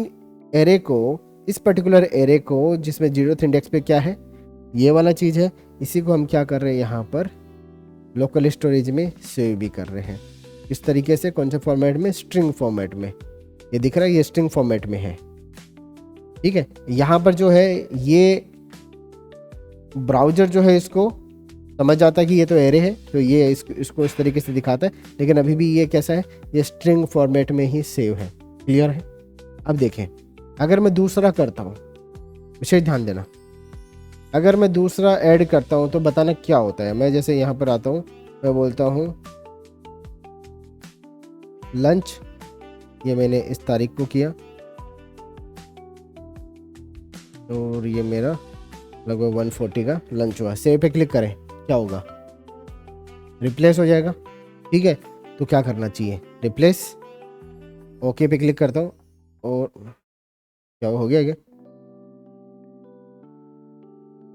एरे को, इस पर्टिकुलर एरे को जिसमें 0th इंडेक्स पे क्या है, ये वाला चीज़ है, इसी को हम क्या कर रहे हैं, यहाँ पर लोकल स्टोरेज में सेव भी कर रहे हैं। इस तरीके से कौन से फॉर्मेट में, स्ट्रिंग फॉर्मेट में, ये दिख रहा है, ये स्ट्रिंग फॉर्मेट में है, ठीक है। यहाँ पर जो है ये ब्राउज़र जो है इसको समझ जाता है कि ये तो एरे है, तो ये इसको इस तरीके से दिखाता है, लेकिन अभी भी ये कैसा है, ये स्ट्रिंग फॉर्मेट में ही सेव है, क्लियर है। अब देखें, अगर मैं दूसरा करता हूँ, विशेष ध्यान देना, अगर मैं दूसरा ऐड करता हूँ तो बताना क्या होता है। मैं जैसे यहाँ पर आता हूँ, मैं बोलता हूँ लंच, ये मैंने इस तारीख को किया, और ये मेरा लगभग 140 का लंच हुआ। सेव पे क्लिक करें, क्या होगा, रिप्लेस हो जाएगा, ठीक है। तो क्या करना चाहिए, रिप्लेस, ओके पे क्लिक करता हूँ, और क्या हो गया,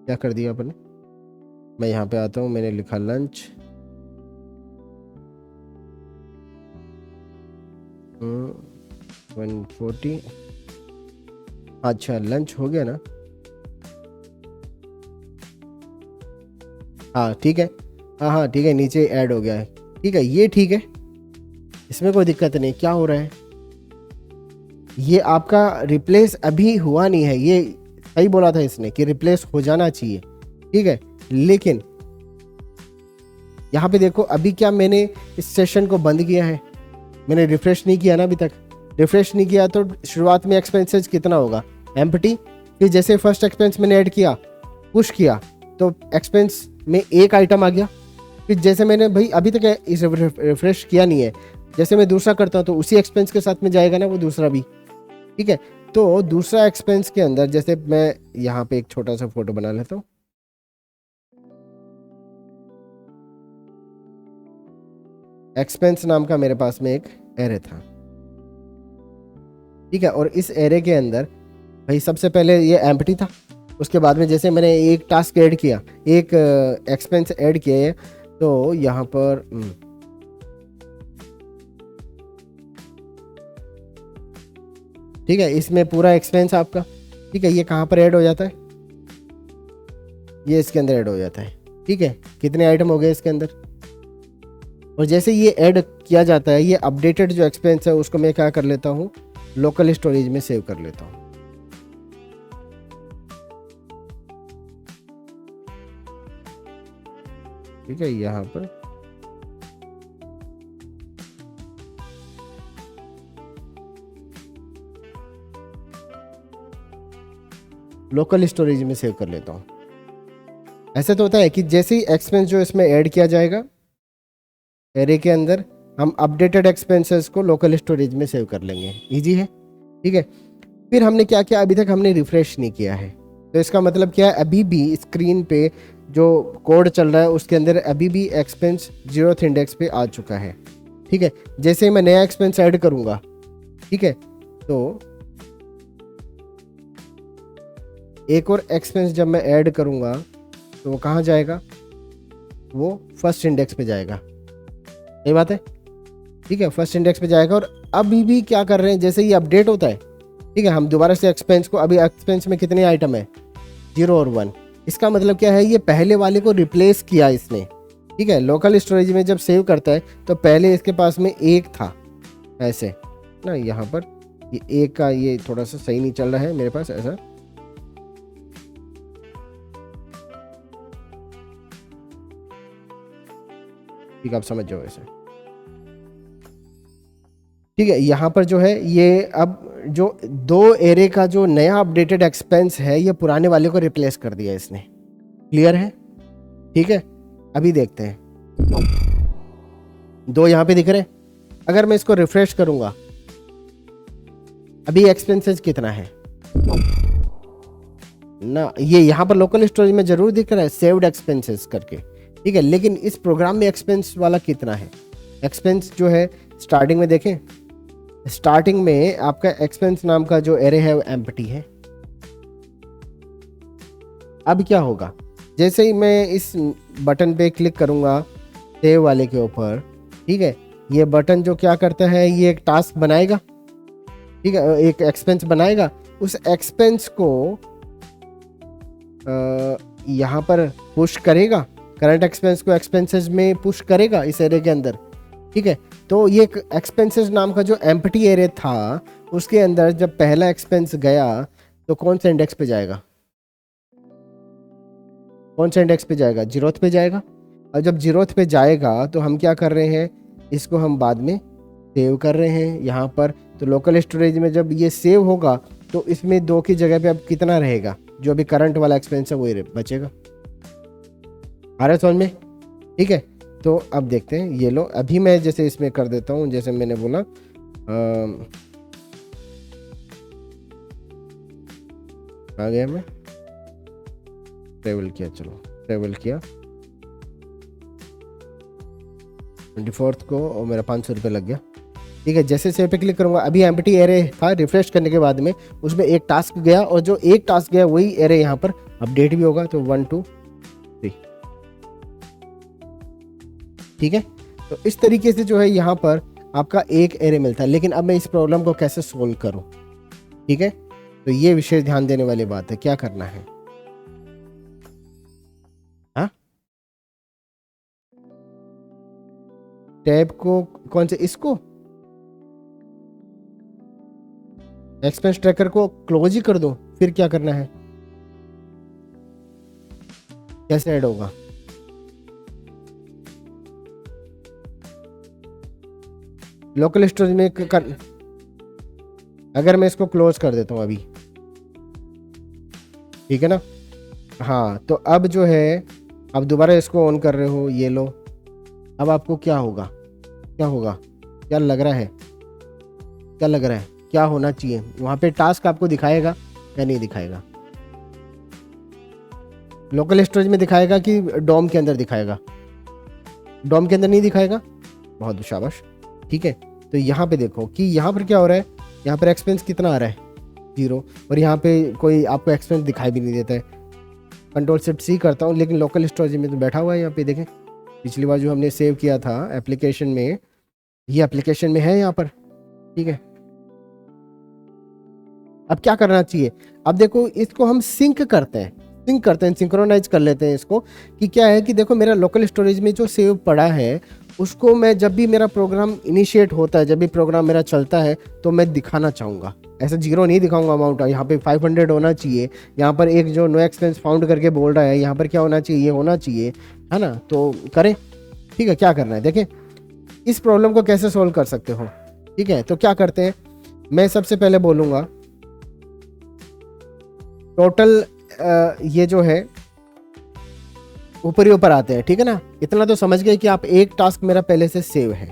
क्या कर दिया आपने। मैं यहाँ पे आता हूँ, मैंने लिखा लंच, 140, अच्छा लंच हो गया ना, हाँ ठीक है, हाँ ठीक है, नीचे ऐड हो गया है, ठीक है, ये ठीक है, इसमें कोई दिक्कत नहीं। क्या हो रहा है, ये आपका रिप्लेस अभी हुआ नहीं है, ये सही बोला था इसने कि रिप्लेस हो जाना चाहिए, ठीक है। लेकिन यहाँ पे देखो, अभी क्या मैंने इस सेशन को बंद किया है, मैंने रिफ्रेश नहीं किया ना, अभी तक रिफ्रेश नहीं किया, तो शुरुआत में एक्सपेंसेस कितना होगा, एम्प्टी। फिर जैसे फर्स्ट एक्सपेंस मैंने ऐड किया, पुश किया, तो एक्सपेंस में एक आइटम आ गया। फिर जैसे मैंने भाई अभी तक इसे रिफ्रेश किया नहीं है, जैसे मैं दूसरा करता हूँ तो उसी एक्सपेंस के साथ में जाएगा ना वो दूसरा भी, ठीक है। तो दूसरा एक्सपेंस के अंदर जैसे मैं यहाँ पे एक छोटा सा फोटो बना लेता हूँ। एक्सपेंस नाम का मेरे पास में एक एरे था, ठीक है। और इस एरे के अंदर भाई सबसे पहले ये एम्प्टी था, उसके बाद में जैसे मैंने एक टास्क ऐड किया, एक एक्सपेंस ऐड किया, तो यहाँ पर ठीक है, इसमें पूरा एक्सपेंस आपका, ठीक है, ये कहाँ पर ऐड हो जाता है, ये इसके अंदर ऐड हो जाता है, ठीक है। कितने आइटम हो गए इसके अंदर, और जैसे ये ऐड किया जाता है, ये अपडेटेड जो एक्सपेंस है उसको मैं क्या कर लेता हूँ, लोकल स्टोरेज में सेव कर लेता हूँ। ठीक है, यहाँ पर लोकल स्टोरेज में सेव कर लेता हूँ। ऐसे तो होता है कि जैसे ही एक्सपेंस जो इसमें ऐड किया जाएगा एरे के अंदर, हम अपडेटेड एक्सपेंसेस को लोकल स्टोरेज में सेव कर लेंगे, इजी है, ठीक है। फिर हमने क्या किया, अभी तक हमने रिफ्रेश नहीं किया है, तो इसका मतलब क्या है, अभी भी स्क्रीन पे जो कोड चल रहा है उसके अंदर अभी भी एक्सपेंस 0th इंडेक्स पे आ चुका है, ठीक है। जैसे ही मैं नया एक्सपेंस ऐड करूंगा, ठीक है, तो एक और एक्सपेंस जब मैं ऐड करूंगा तो वो कहाँ जाएगा, वो फर्स्ट इंडेक्स पे जाएगा, सही बात है, ठीक है, फर्स्ट इंडेक्स पे जाएगा। और अभी भी क्या कर रहे हैं, जैसे ये अपडेट होता है, ठीक है, हम दोबारा से एक्सपेंस को, अभी एक्सपेंस में कितने आइटम है, 0 और 1, इसका मतलब क्या है, ये पहले वाले को रिप्लेस किया इसने, ठीक है। लोकल स्टोरेज में जब सेव करता है तो पहले इसके पास में 1 था, ऐसे ना, यहाँ पर ये 1 का ये थोड़ा सा सही नहीं चल रहा है मेरे पास, ऐसा, ठीक, आप समझ जाओ ऐसे, ठीक है। यहाँ पर जो है ये अब जो 2 एरे का जो नया अपडेटेड एक्सपेंस है, ये पुराने वाले को रिप्लेस कर दिया इसने, क्लियर है, ठीक है। अभी देखते हैं, 2 यहाँ पे दिख रहे हैं, अगर मैं इसको रिफ्रेश करूंगा, अभी एक्सपेंसेस कितना है ना, ये यहाँ पर लोकल स्टोरेज में जरूर दिख रहा है सेव्ड एक्सपेंसेस करके, ठीक है, लेकिन इस प्रोग्राम में एक्सपेंस वाला कितना है, एक्सपेंस जो है स्टार्टिंग में देखें, स्टार्टिंग में आपका एक्सपेंस नाम का जो एरे है वो एम्प्टी है। अब क्या होगा, जैसे ही मैं इस बटन पे क्लिक करूंगा सेव वाले के ऊपर, ठीक है, ये बटन जो क्या करता है, ये एक टास्क बनाएगा, ठीक है, एक एक्सपेंस बनाएगा, उस एक्सपेंस को यहाँ पर पुश करेगा, करंट एक्सपेंस को एक्सपेंसेस में पुश करेगा इस एरे के अंदर, ठीक है। तो ये एक्सपेंसेस नाम का जो एम्प्टी एरे था, उसके अंदर जब पहला एक्सपेंस गया तो कौन से इंडेक्स पे जाएगा, कौन से इंडेक्स पे जाएगा, 0th पे जाएगा। और जब 0th पे जाएगा तो हम क्या कर रहे हैं, इसको हम बाद में सेव कर रहे हैं यहाँ पर। तो लोकल स्टोरेज में जब ये सेव होगा तो इसमें 2 की जगह पे अब कितना रहेगा, जो अभी करंट वाला एक्सपेंस है वही बचेगा, आ रहा है समझ में, ठीक है। तो अब देखते हैं, ये लो, अभी मैं जैसे इसमें कर देता हूँ, जैसे मैंने बोला आ गया, मैं ट्रेवल किया, चलो ट्रेवल किया 24th को, और मेरा 500 रुपये लग गया, ठीक है। जैसे सेव पे क्लिक करूंगा, अभी एम्प्टी एरे था, रिफ्रेश करने के बाद में उसमें एक टास्क गया, और जो एक टास्क गया वही एरे यहाँ पर अपडेट भी होगा, तो 1 2 3, ठीक है। तो इस तरीके से जो है यहाँ पर आपका एक एरे मिलता है। लेकिन अब मैं इस प्रॉब्लम को कैसे सोल्व करूं, ठीक है, तो ये विशेष ध्यान देने वाली बात है, क्या करना है, हाँ, टैब को कौन से, इसको एक्सपेंस ट्रैकर को क्लोज ही कर दो, फिर क्या करना है, कैसे ऐड होगा, लोकल स्टोरेज में अगर मैं इसको क्लोज कर देता हूं अभी, ठीक है ना, हाँ, तो अब जो है, अब दोबारा इसको ऑन कर रहे हो, ये लो, अब आपको क्या होगा, क्या होगा, क्या लग रहा है, क्या लग रहा है, क्या होना चाहिए, वहाँ पे टास्क आपको दिखाएगा या नहीं दिखाएगा? लोकल स्टोरेज में दिखाएगा कि डॉम के अंदर दिखाएगा? डॉम के अंदर नहीं दिखाएगा। बहुत शाबाश, ठीक है। तो यहाँ पे देखो कि यहाँ पर क्या हो रहा है, यहाँ पर एक्सपेंस कितना आ रहा है, 0, और यहाँ पे कोई आपको एक्सपेंस दिखाई भी नहीं देता है। कंट्रोल शिफ्ट सी करता हूँ, लेकिन लोकल स्टोरेज में तो बैठा हुआ है। यहाँ पे देखें, पिछली बार जो हमने सेव किया था एप्लीकेशन में, ये एप्लीकेशन में है यहाँ पर, ठीक है। अब क्या करना चाहिए, अब देखो इसको हम सिंक करते हैं, सिंक्रोनाइज कर लेते हैं इसको, कि क्या है कि देखो मेरा लोकल स्टोरेज में जो सेव पड़ा है उसको मैं जब भी मेरा प्रोग्राम इनिशिएट होता है, जब भी प्रोग्राम मेरा चलता है, तो मैं दिखाना चाहूँगा। ऐसा 0 नहीं दिखाऊंगा अमाउंट, यहाँ पे 500 होना चाहिए। यहाँ पर एक जो नो एक्सपेंस फाउंड करके बोल रहा है, यहाँ पर क्या होना चाहिए, ये होना चाहिए, है ना। तो करें, ठीक है। क्या करना है देखें, इस प्रॉब्लम को कैसे सोल्व कर सकते हो, ठीक है। तो क्या करते हैं, मैं सबसे पहले बोलूँगा टोटल ये जो है ऊपर ही ऊपर आते हैं, ठीक है ना। इतना तो समझ गए कि आप एक टास्क मेरा पहले से सेव है,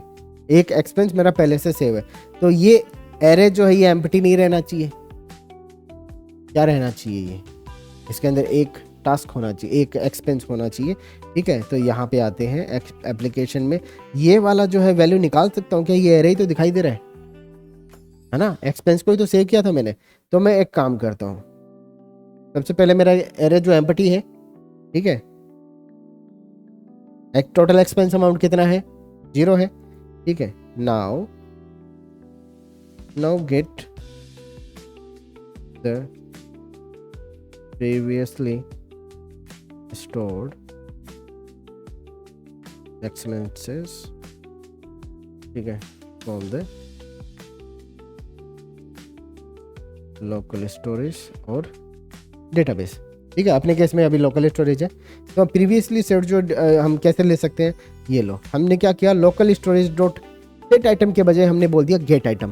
एक एक्सपेंस मेरा पहले से सेव है, तो ये एरे जो है ये एम्प्टी नहीं रहना चाहिए। क्या रहना चाहिए, ये इसके अंदर एक टास्क होना चाहिए, एक एक्सपेंस होना चाहिए, ठीक है। तो यहाँ पे आते हैं एप्लीकेशन में, ये वाला जो है वैल्यू निकाल सकता हूँ क्या, ये एरे ही तो दिखाई दे रहा है ना, एक्सपेंस को ही तो सेव किया था मैंने। तो मैं एक काम करता हूँ, सबसे पहले मेरा एरे जो एम्प्टी है, ठीक है, एक टोटल एक्सपेंस अमाउंट कितना है, 0 है, ठीक है। Now get the previously stored expenses, ठीक है, from the local storage और डेटाबेस, ठीक है। अपने केस में अभी लोकल स्टोरेज है, तो प्रीवियसली सेव्ड जो हम कैसे ले सकते हैं, ये लो, हमने क्या किया, local storage dot gate item के बजाय हमने बोल दिया गेट आइटम,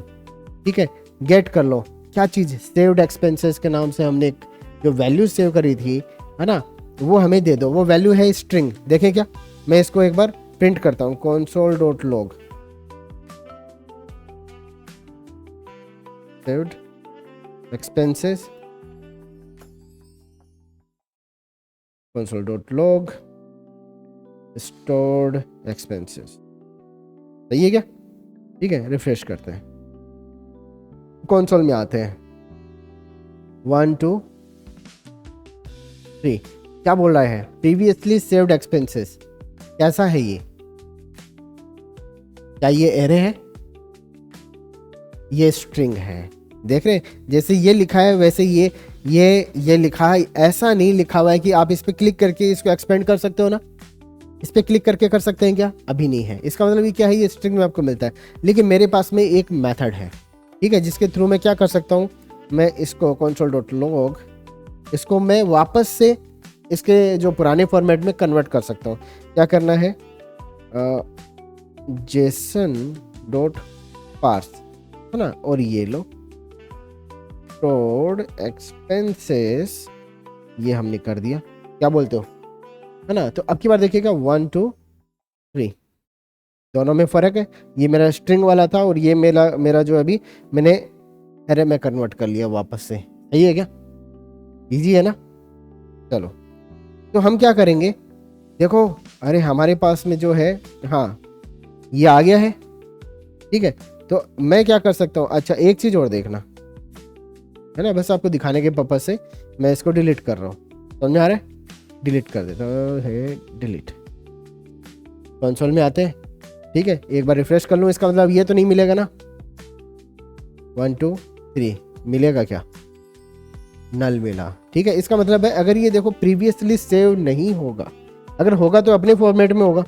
ठीक है। गेट कर लो क्या चीज़, सेव्ड एक्सपेंसेस के नाम से हमने एक जो वैल्यू सेव करी थी, है ना, वो हमें दे दो। वो वैल्यू है स्ट्रिंग, देखें क्या, मैं इसको एक बार प्रिंट करता हूँ, console.log saved expenses, console.log stored expenses, सही है क्या, ठीक है। रिफ्रेश करते हैं, कंसोल में आते हैं, 1 2 3, क्या बोल रहा है, प्रीवियसली सेव्ड एक्सपेंसेस। कैसा है ये, क्या ये एरे है, ये स्ट्रिंग है, देख रहे हैं, जैसे ये लिखा है वैसे ये लिखा है। ऐसा नहीं लिखा हुआ है कि आप इस पर क्लिक करके इसको एक्सपेंड कर सकते हो ना, इस पर क्लिक करके कर सकते हैं क्या, अभी नहीं है। इसका मतलब ये क्या है, ये स्ट्रिंग में आपको मिलता है, लेकिन मेरे पास में एक मेथड है, ठीक है, जिसके थ्रू मैं क्या कर सकता हूँ, मैं इसको console.log इसको मैं वापस से इसके जो पुराने फॉर्मेट में कन्वर्ट कर सकता हूँ। क्या करना है, json.parse, है ना, और ये लो stored expenses, ये हमने कर दिया, क्या बोलते हो, है ना। तो अब की बार देखिएगा 1 2 3, दोनों में फ़र्क है। ये मेरा स्ट्रिंग वाला था और ये मेरा जो अभी मैंने एरे में कन्वर्ट कर लिया वापस से, सही है क्या, इजी है ना। चलो, तो हम क्या करेंगे, देखो, अरे हमारे पास में जो है, हाँ ये आ गया है, ठीक है। तो मैं क्या कर सकता हूँ, अच्छा एक चीज़ और देखना, है ना, बस आपको दिखाने के पर्पज से मैं इसको डिलीट कर रहा हूँ, समझ में आ रहा है, डिलीट कर देता है, डिलीट। कंसोल में आते हैं, ठीक है, एक बार रिफ्रेश कर लूँ, इसका मतलब ये तो नहीं मिलेगा ना, 1 2 3 मिलेगा क्या, नल मिला, ठीक है। इसका मतलब है अगर ये देखो प्रीवियसली सेव नहीं होगा, अगर होगा तो अपने फॉर्मेट में होगा,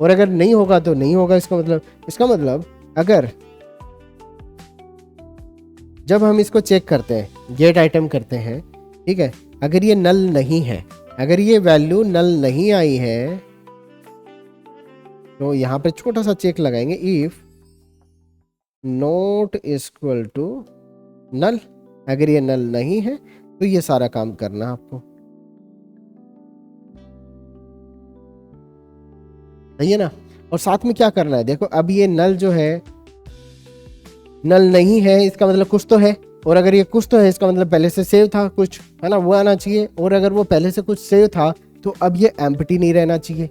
और अगर नहीं होगा तो नहीं होगा। इसका मतलब अगर जब हम इसको चेक करते हैं, गेट आइटम करते हैं, ठीक है, अगर ये नल नहीं है, अगर ये वैल्यू नल नहीं आई है, तो यहां पे छोटा सा चेक लगाएंगे, if not equal to null, अगर ये नल नहीं है तो ये सारा काम करना आपको, सही है ना। और साथ में क्या करना है, देखो अब ये नल जो है नल नहीं है इसका मतलब कुछ तो है, और अगर ये कुछ तो है इसका मतलब पहले से सेव था कुछ, है ना, वो आना चाहिए। और अगर वो पहले से कुछ सेव था तो अब ये एम्प्टी नहीं रहना चाहिए।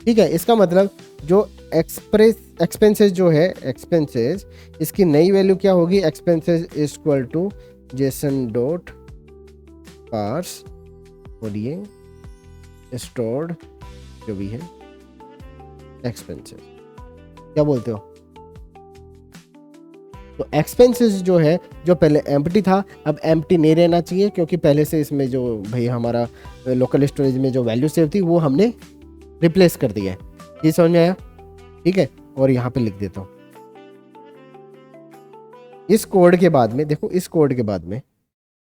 ठीक है, इसका मतलब जो एक्सपेंसेस जो है, एक्सपेंसेस, इसकी नई वैल्यू क्या होगी, expenses is equal to JSON dot parse, और ये स्टोर्ड जो भी है एक्सपेंसेस, क्या बोलते हो। तो एक्सपेंसेस जो है, जो पहले एम्प्टी था अब एम्प्टी नहीं रहना चाहिए, क्योंकि पहले से इसमें जो भाई हमारा लोकल स्टोरेज में जो वैल्यू सेव थी वो हमने रिप्लेस कर दिया है। ये समझ में आया? ठीक है, और यहाँ पे लिख देता हूँ इस कोड के बाद में, देखो इस कोड के बाद में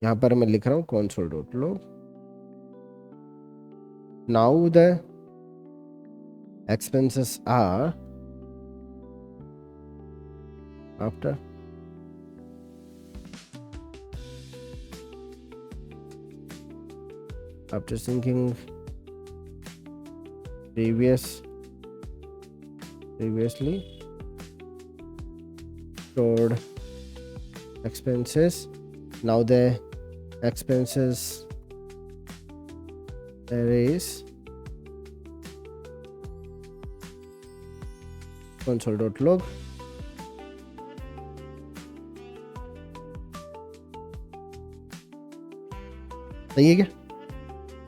यहाँ पर मैं लिख रहा हूँ console dot log, now the expenses are after syncing previously stored expenses, now the expenses arrays console.log सही है क्या?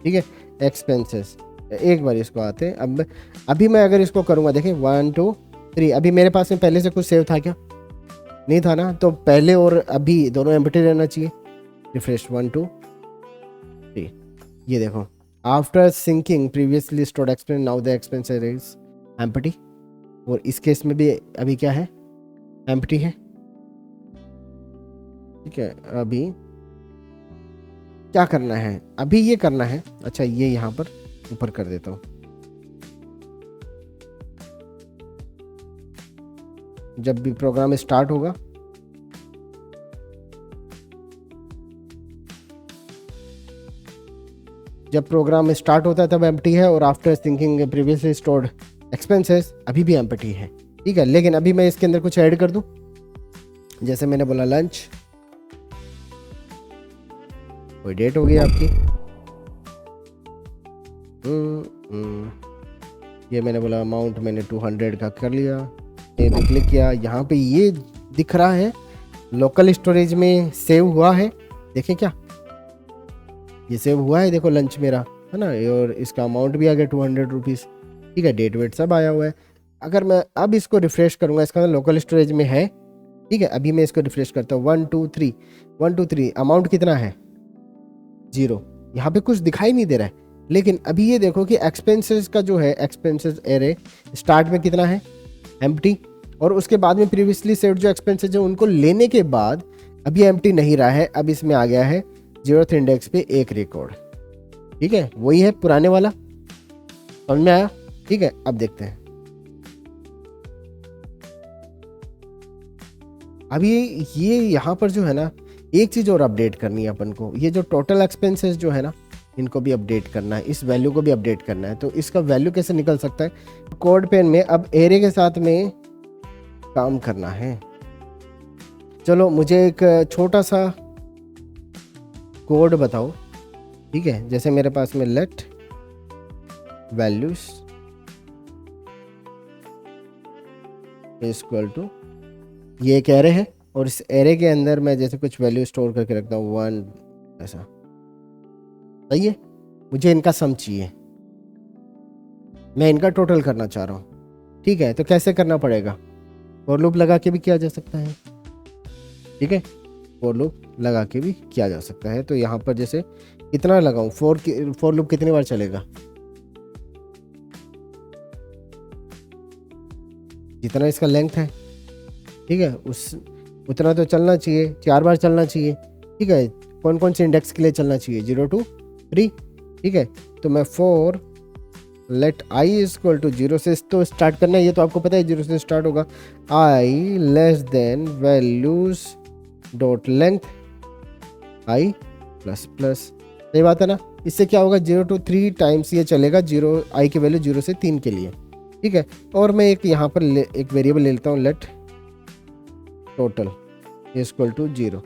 ठीक है, एक्सपेंसेस एक बार इसको आते हैं। अब अभी मैं अगर इसको करूँगा, देखें 1 2 3, अभी मेरे पास में पहले से कुछ सेव था क्या? नहीं था ना, तो पहले और अभी दोनों एम्प्टी रहना चाहिए। रिफ्रेश 1 2 3, ये देखो after syncing previously stored expense now the expense is empty, और इस केस में भी अभी क्या है, एम्प्टी है। ठीक है, अभी क्या करना है, अभी ये करना है, अच्छा ये यहाँ पर ऊपर कर देता हूँ। जब भी प्रोग्राम स्टार्ट होगा, जब प्रोग्राम स्टार्ट होता है तब एम्प्टी है, और after thinking previously stored expenses अभी भी एम्प्टी है। ठीक है, लेकिन अभी मैं इसके अंदर कुछ ऐड कर दूं, जैसे मैंने बोला लंच, कोई डेट हो गई आपकी, ये मैंने बोला अमाउंट मैंने 200 का कर लिया, ये पे क्लिक किया, यहाँ पे ये दिख रहा है लोकल स्टोरेज में सेव हुआ है, देखें क्या ये सेव हुआ है, देखो लंच मेरा है ना, और इसका अमाउंट भी आ गया 200 रुपीज़। ठीक है, डेट वेट सब आया हुआ है। अगर मैं अब इसको रिफ्रेश करूँगा, इसका लोकल स्टोरेज में है। ठीक है, अभी मैं इसको रिफ्रेश करता हूँ 1 2 3 1 2 3, अमाउंट कितना है 0, यहाँ पे कुछ दिखाई नहीं दे रहा है। लेकिन अभी ये देखो कि एक्सपेंसेस का जो है, एक्सपेंसेस एरे स्टार्ट में कितना है, एम्प्टी, और उसके बाद में प्रीवियसली सेव्ड जो एक्सपेंसेस है उनको लेने के बाद अभी एम्प्टी नहीं रहा है, अब इसमें आ गया है 0th इंडेक्स पे एक रिकॉर्ड। ठीक है, वही है पुराने वाला, समझ में आया? ठीक है, अब देखते हैं। अभी ये यहाँ पर जो है ना, एक चीज़ और अपडेट करनी है अपन को, ये जो टोटल एक्सपेंसेस जो है ना, इनको भी अपडेट करना है, इस वैल्यू को भी अपडेट करना है। तो इसका वैल्यू कैसे निकल सकता है, कोड पेन में अब एरे के साथ में काम करना है। चलो मुझे एक छोटा सा कोड बताओ। ठीक है, जैसे मेरे पास में लेट वैल्यूज इक्वल टू, ये एक एरे है, और इस एरे के अंदर मैं जैसे कुछ वैल्यू स्टोर करके रखता हूँ 1, ऐसा सही है। मुझे इनका सम चाहिए, मैं इनका टोटल करना चाह रहा हूँ। ठीक है, तो कैसे करना पड़ेगा, फॉर लूप लगा के भी किया जा सकता है। ठीक है, फॉर लूप लगा के भी किया जा सकता है। तो यहाँ पर जैसे कितना लगाऊं, फॉर लूप कितनी बार चलेगा, जितना इसका लेंथ है। ठीक है, उतना तो चलना चाहिए, 4 बार चलना चाहिए। ठीक है, कौन कौन से इंडेक्स के लिए चलना चाहिए, 0 2 3। ठीक है, तो मैं for let i equal to 0 से तो स्टार्ट करना है, ये तो आपको पता है 0 से स्टार्ट होगा। I less than values dot length I plus plus, सही बात है ना। इससे क्या होगा, 0 to 3 टाइम्स ये चलेगा, 0 आई की वैल्यू 0 से 3 के लिए। ठीक है, और मैं एक यहाँ पर एक वेरिएबल ले लेता हूँ, लेट टोटल इक्वल टू 0,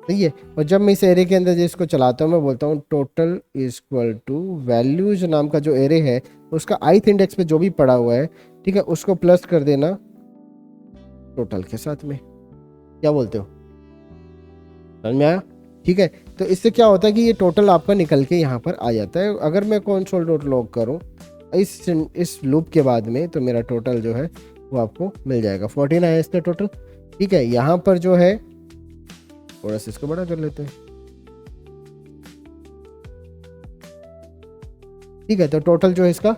सही है। और जब मैं इस एरे के अंदर जिसको चलाता हूँ मैं बोलता हूँ टोटल इक्वल टू वैल्यूज नाम का जो एरे है उसका ith इंडेक्स पे जो भी पड़ा हुआ है, ठीक है, उसको प्लस कर देना टोटल के साथ में। क्या बोलते हो, समझ में आया? ठीक है, तो इससे क्या होता है कि ये टोटल आपका निकल के यहाँ पर आ जाता है। अगर मैं कंसोल डॉट लॉग करूँ इस लूप के बाद में तो मेरा टोटल जो है वो आपको मिल जाएगा, 14 आया इसका टोटल। ठीक है, यहाँ पर जो है थोड़ा सा इसको बड़ा कर लेते हैं, ठीक है, तो टोटल जो है इसका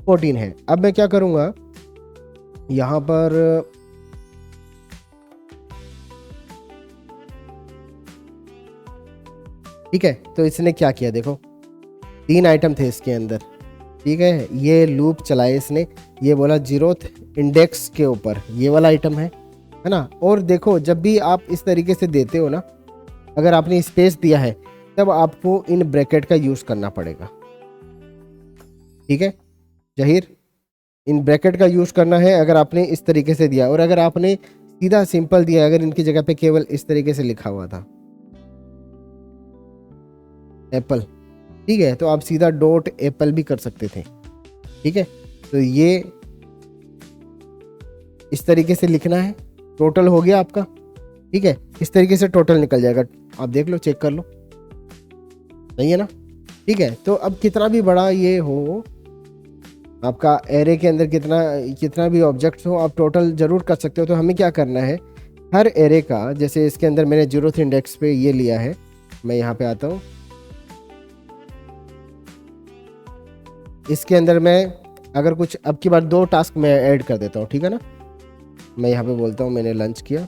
14 है। अब मैं क्या करूँगा यहाँ पर ठीक है, तो इसने क्या किया देखो, 3 आइटम थे इसके अंदर, ठीक है, ये लूप चलाए इसने, ये बोला 0th इंडेक्स के ऊपर ये वाला आइटम है ना। और देखो जब भी आप इस तरीके से देते हो ना, अगर आपने स्पेस दिया है तब आपको इन ब्रैकेट का यूज करना पड़ेगा, ठीक है जहीर, इन ब्रैकेट का यूज करना है अगर आपने इस तरीके से दिया। और अगर आपने सीधा सिंपल दिया, अगर इनकी जगह पे केवल इस तरीके से लिखा हुआ था एप्पल, ठीक है, तो आप सीधा डॉट एप्पल भी कर सकते थे, ठीक है। तो ये इस तरीके से लिखना है, टोटल हो गया आपका, ठीक है, इस तरीके से टोटल निकल जाएगा, आप देख लो, चेक कर लो, सही है ना। ठीक है, तो अब कितना भी बड़ा ये हो आपका एरे के अंदर, कितना भी ऑब्जेक्ट्स हो, आप टोटल जरूर कर सकते हो। तो हमें क्या करना है, हर एरे का, जैसे इसके अंदर मैंने 0th इंडेक्स पे ये लिया है, मैं यहाँ पे आता हूँ, इसके अंदर मैं अगर कुछ अब की बार 2 टास्क मैं ऐड कर देता हूँ, ठीक है ना। मैं यहाँ पे बोलता हूँ मैंने लंच किया,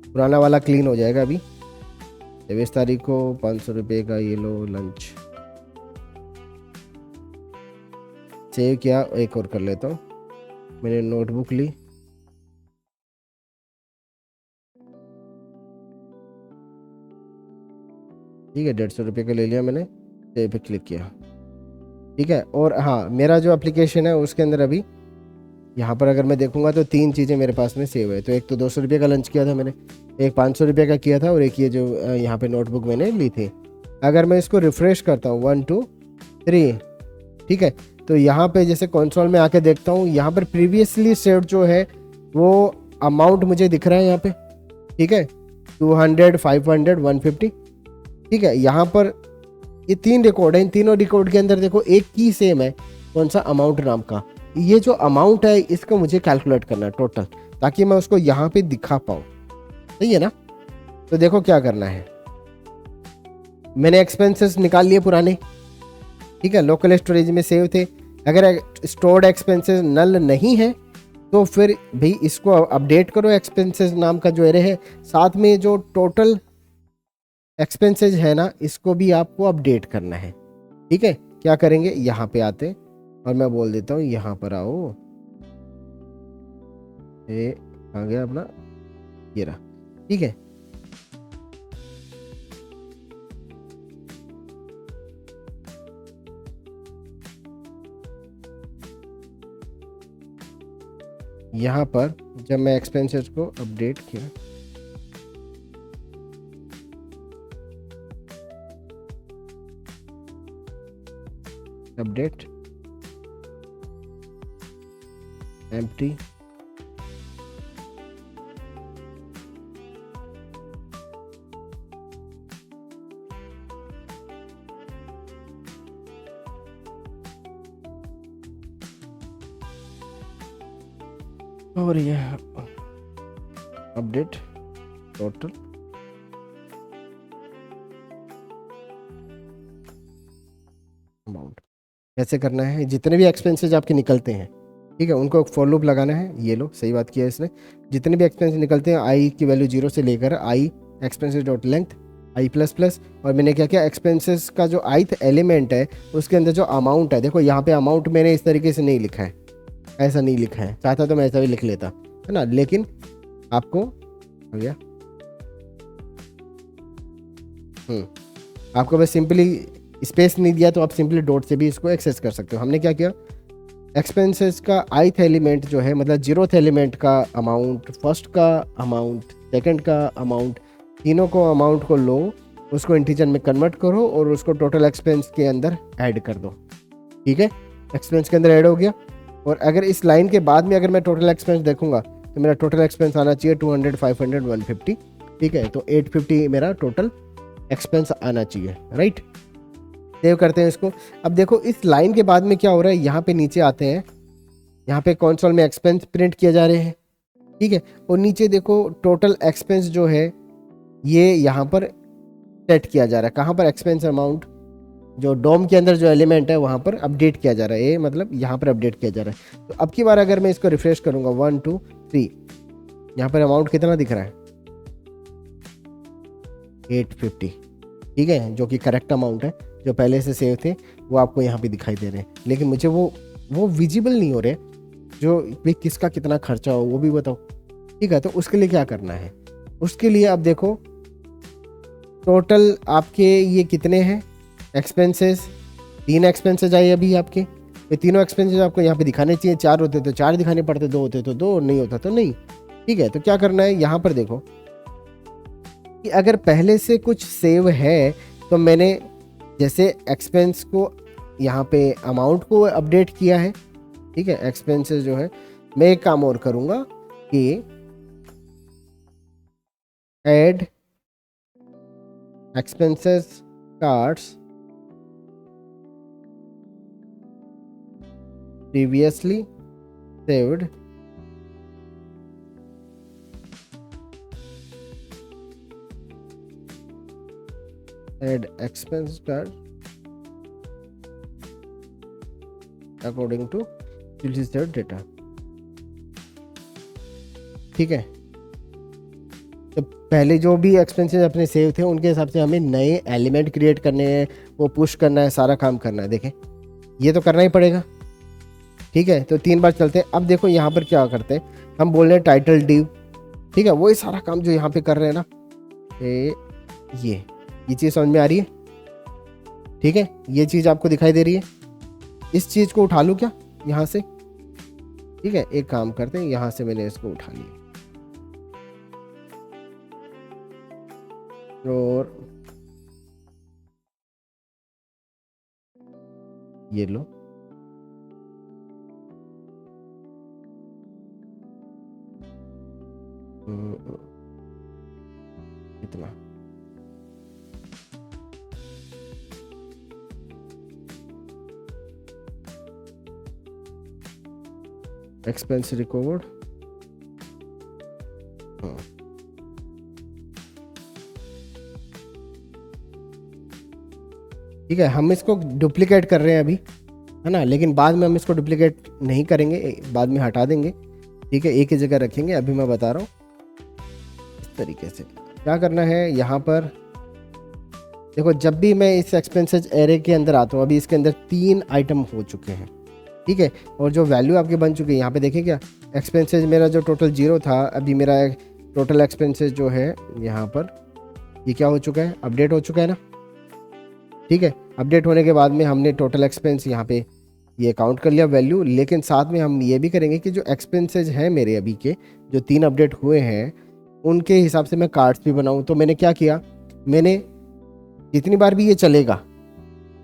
पुराना वाला क्लीन हो जाएगा। अभी 23 तारीख को 500 रुपये का ये लो लंच, सेव किया। एक और कर लेता हूँ, मैंने नोटबुक ली, ठीक है, 150 रुपये का ले लिया मैंने, सेव पे क्लिक किया, ठीक है। और हाँ, मेरा जो एप्लीकेशन है उसके अंदर अभी यहाँ पर अगर मैं देखूंगा तो 3 चीज़ें मेरे पास में सेव है। तो एक तो 200 रुपये का लंच किया था मैंने, एक 500 रुपये का किया था, और एक ये जो यहाँ पे नोटबुक मैंने ली थी। अगर मैं इसको रिफ्रेश करता हूँ 1 2 3, ठीक है, तो यहाँ पे जैसे कंसोल में आके देखता हूँ, यहाँ पर प्रीवियसली सेव्ड जो है वो अमाउंट मुझे दिख रहा है यहाँ पे, ठीक है, 200 500 150, ठीक है। यहाँ पर ये 3 रिकॉर्ड है, इन तीनों रिकॉर्ड के अंदर देखो एक की सेम है, कौन सा, अमाउंट नाम का। ये जो अमाउंट है इसको मुझे कैलकुलेट करना है टोटल, ताकि मैं उसको यहाँ पे दिखा पाऊँ, सही है ना। तो देखो क्या करना है, मैंने एक्सपेंसेस निकाल लिए पुराने, ठीक है, लोकल स्टोरेज में सेव थे। अगर स्टोर्ड एक्सपेंसेस नल नहीं है तो फिर भाई इसको अपडेट करो, एक्सपेंसेस नाम का जो एरे है, साथ में जो टोटल एक्सपेंसेस है ना इसको भी आपको अपडेट करना है, ठीक है। क्या करेंगे, यहाँ पे आते और मैं बोल देता हूँ यहाँ पर आओ, ये आ गया अपना, ये रहा, ठीक है। यहाँ पर जब मैं एक्सपेंसेस को अपडेट किया, अपडेट एम्प्टी, और ये अपडेट टोटल, अमाउंट। कैसे करना है, जितने भी एक्सपेंसेस आपके निकलते हैं, ठीक है, उनको फॉर लूप लगाना है। ये लो, सही बात किया इसने, जितने भी एक्सपेंसेस निकलते हैं आई की वैल्यू 0 से लेकर आई expenses dot length I plus plus, और मैंने क्या किया, एक्सपेंसेस का जो ith एलिमेंट है उसके अंदर जो अमाउंट है, देखो यहाँ पे अमाउंट मैंने इस तरीके से नहीं लिखा है, ऐसा नहीं लिखा है, चाहता तो मैं ऐसा भी लिख लेता है ना, लेकिन आपको हो गया, आपको बस सिंपली स्पेस नहीं दिया तो आप सिंपली डॉट से भी इसको एक्सेस कर सकते हो। हमने क्या किया, एक्सपेंसेस का आईथ एलिमेंट जो है, मतलब जीरोथ एलिमेंट का अमाउंट, फर्स्ट का अमाउंट, सेकंड का अमाउंट, तीनों को अमाउंट को लो, उसको इंटीजर में कन्वर्ट करो और उसको टोटल एक्सपेंस के अंदर ऐड कर दो। ठीक है, एक्सपेंस के अंदर ऐड हो गया। और अगर इस लाइन के बाद में अगर मैं टोटल एक्सपेंस देखूंगा तो मेरा टोटल एक्सपेंस आना चाहिए 200, 500, 150। ठीक है, तो 850 मेरा टोटल एक्सपेंस आना चाहिए, राइट। सेव करते हैं इसको। अब देखो इस लाइन के बाद में क्या हो रहा है, यहाँ पे नीचे आते हैं, यहाँ पे कंसोल में एक्सपेंस प्रिंट किए जा रहे हैं। ठीक है, और नीचे देखो टोटल एक्सपेंस जो है ये यहाँ पर सेट किया जा रहा है। कहाँ पर, एक्सपेंस अमाउंट जो डोम के अंदर जो एलिमेंट है वहाँ पर अपडेट किया जा रहा है, ये मतलब यहाँ पर अपडेट किया जा रहा है। तो अब की बार अगर मैं इसको रिफ्रेश करूँगा 1 2 3, यहाँ पर अमाउंट कितना दिख रहा है, 850। ठीक है, जो कि करेक्ट अमाउंट है, जो पहले से सेव थे वो आपको यहाँ पे दिखाई दे रहे हैं, लेकिन मुझे वो विजिबल नहीं हो रहे जो भाई किसका कितना खर्चा हो वो भी बताओ। ठीक है, तो उसके लिए क्या करना है, उसके लिए अब देखो टोटल आपके ये कितने हैं एक्सपेंसेस, 3 एक्सपेंसेस आए अभी आपके। ये तीनों एक्सपेंसेस आपको यहाँ पे दिखाने चाहिए, 4 होते तो 4 दिखाने पड़ते, 2 होते तो 2, नहीं होता तो नहीं। ठीक है, तो क्या करना है, यहाँ पर देखो कि अगर पहले से कुछ सेव है तो मैंने जैसे एक्सपेंस को यहाँ पे अमाउंट को अपडेट किया है। ठीक है, एक्सपेंसेस जो है, मैं एक काम और करूँगा कि add expenses cards previously saved add expense card according to previously saved data। ठीक है, तो पहले जो भी एक्सपेंसेस अपने सेव थे उनके हिसाब से हमें नए एलिमेंट क्रिएट करने हैं, वो पुश करना है, सारा काम करना है। देखें ये तो करना ही पड़ेगा। ठीक है, तो 3 बार चलते हैं। अब देखो यहाँ पर क्या करते हैं, हम बोल रहे हैं टाइटल डिव। ठीक है, वही सारा काम जो यहाँ पे कर रहे हैं ना, ये चीज़ समझ में आ रही है। ठीक है, ये चीज़ आपको दिखाई दे रही है, इस चीज़ को उठा लूँ क्या यहाँ से। ठीक है, एक काम करते हैं, यहाँ से मैंने इसको उठा लिया और ये लो, इतना। एक्सपेंस रिकवर्ड, ठीक है, हम इसको डुप्लीकेट कर रहे हैं अभी, है ना, लेकिन बाद में हम इसको डुप्लीकेट नहीं करेंगे, बाद में हटा देंगे। ठीक है, एक ही जगह रखेंगे। अभी मैं बता रहा हूँ इस तरीके से क्या करना है। यहाँ पर देखो, जब भी मैं इस एक्सपेंसेस एरे के अंदर आता हूँ, अभी इसके अंदर 3 आइटम हो चुके हैं। ठीक है, और जो वैल्यू आपके बन चुकी है, यहाँ पे देखें क्या, एक्सपेंसेस मेरा जो टोटल 0 था, अभी मेरा टोटल एक्सपेंसेस जो है यहाँ पर ये क्या हो चुका है, अपडेट हो चुका है ना। ठीक है, अपडेट होने के बाद में हमने टोटल एक्सपेंस यहाँ पे ये काउंट कर लिया वैल्यू, लेकिन साथ में हम ये भी करेंगे कि जो एक्सपेंसेस हैं मेरे अभी के, जो 3 अपडेट हुए हैं, उनके हिसाब से मैं कार्ड्स भी बनाऊँ। तो मैंने क्या किया, मैंने जितनी बार भी ये चलेगा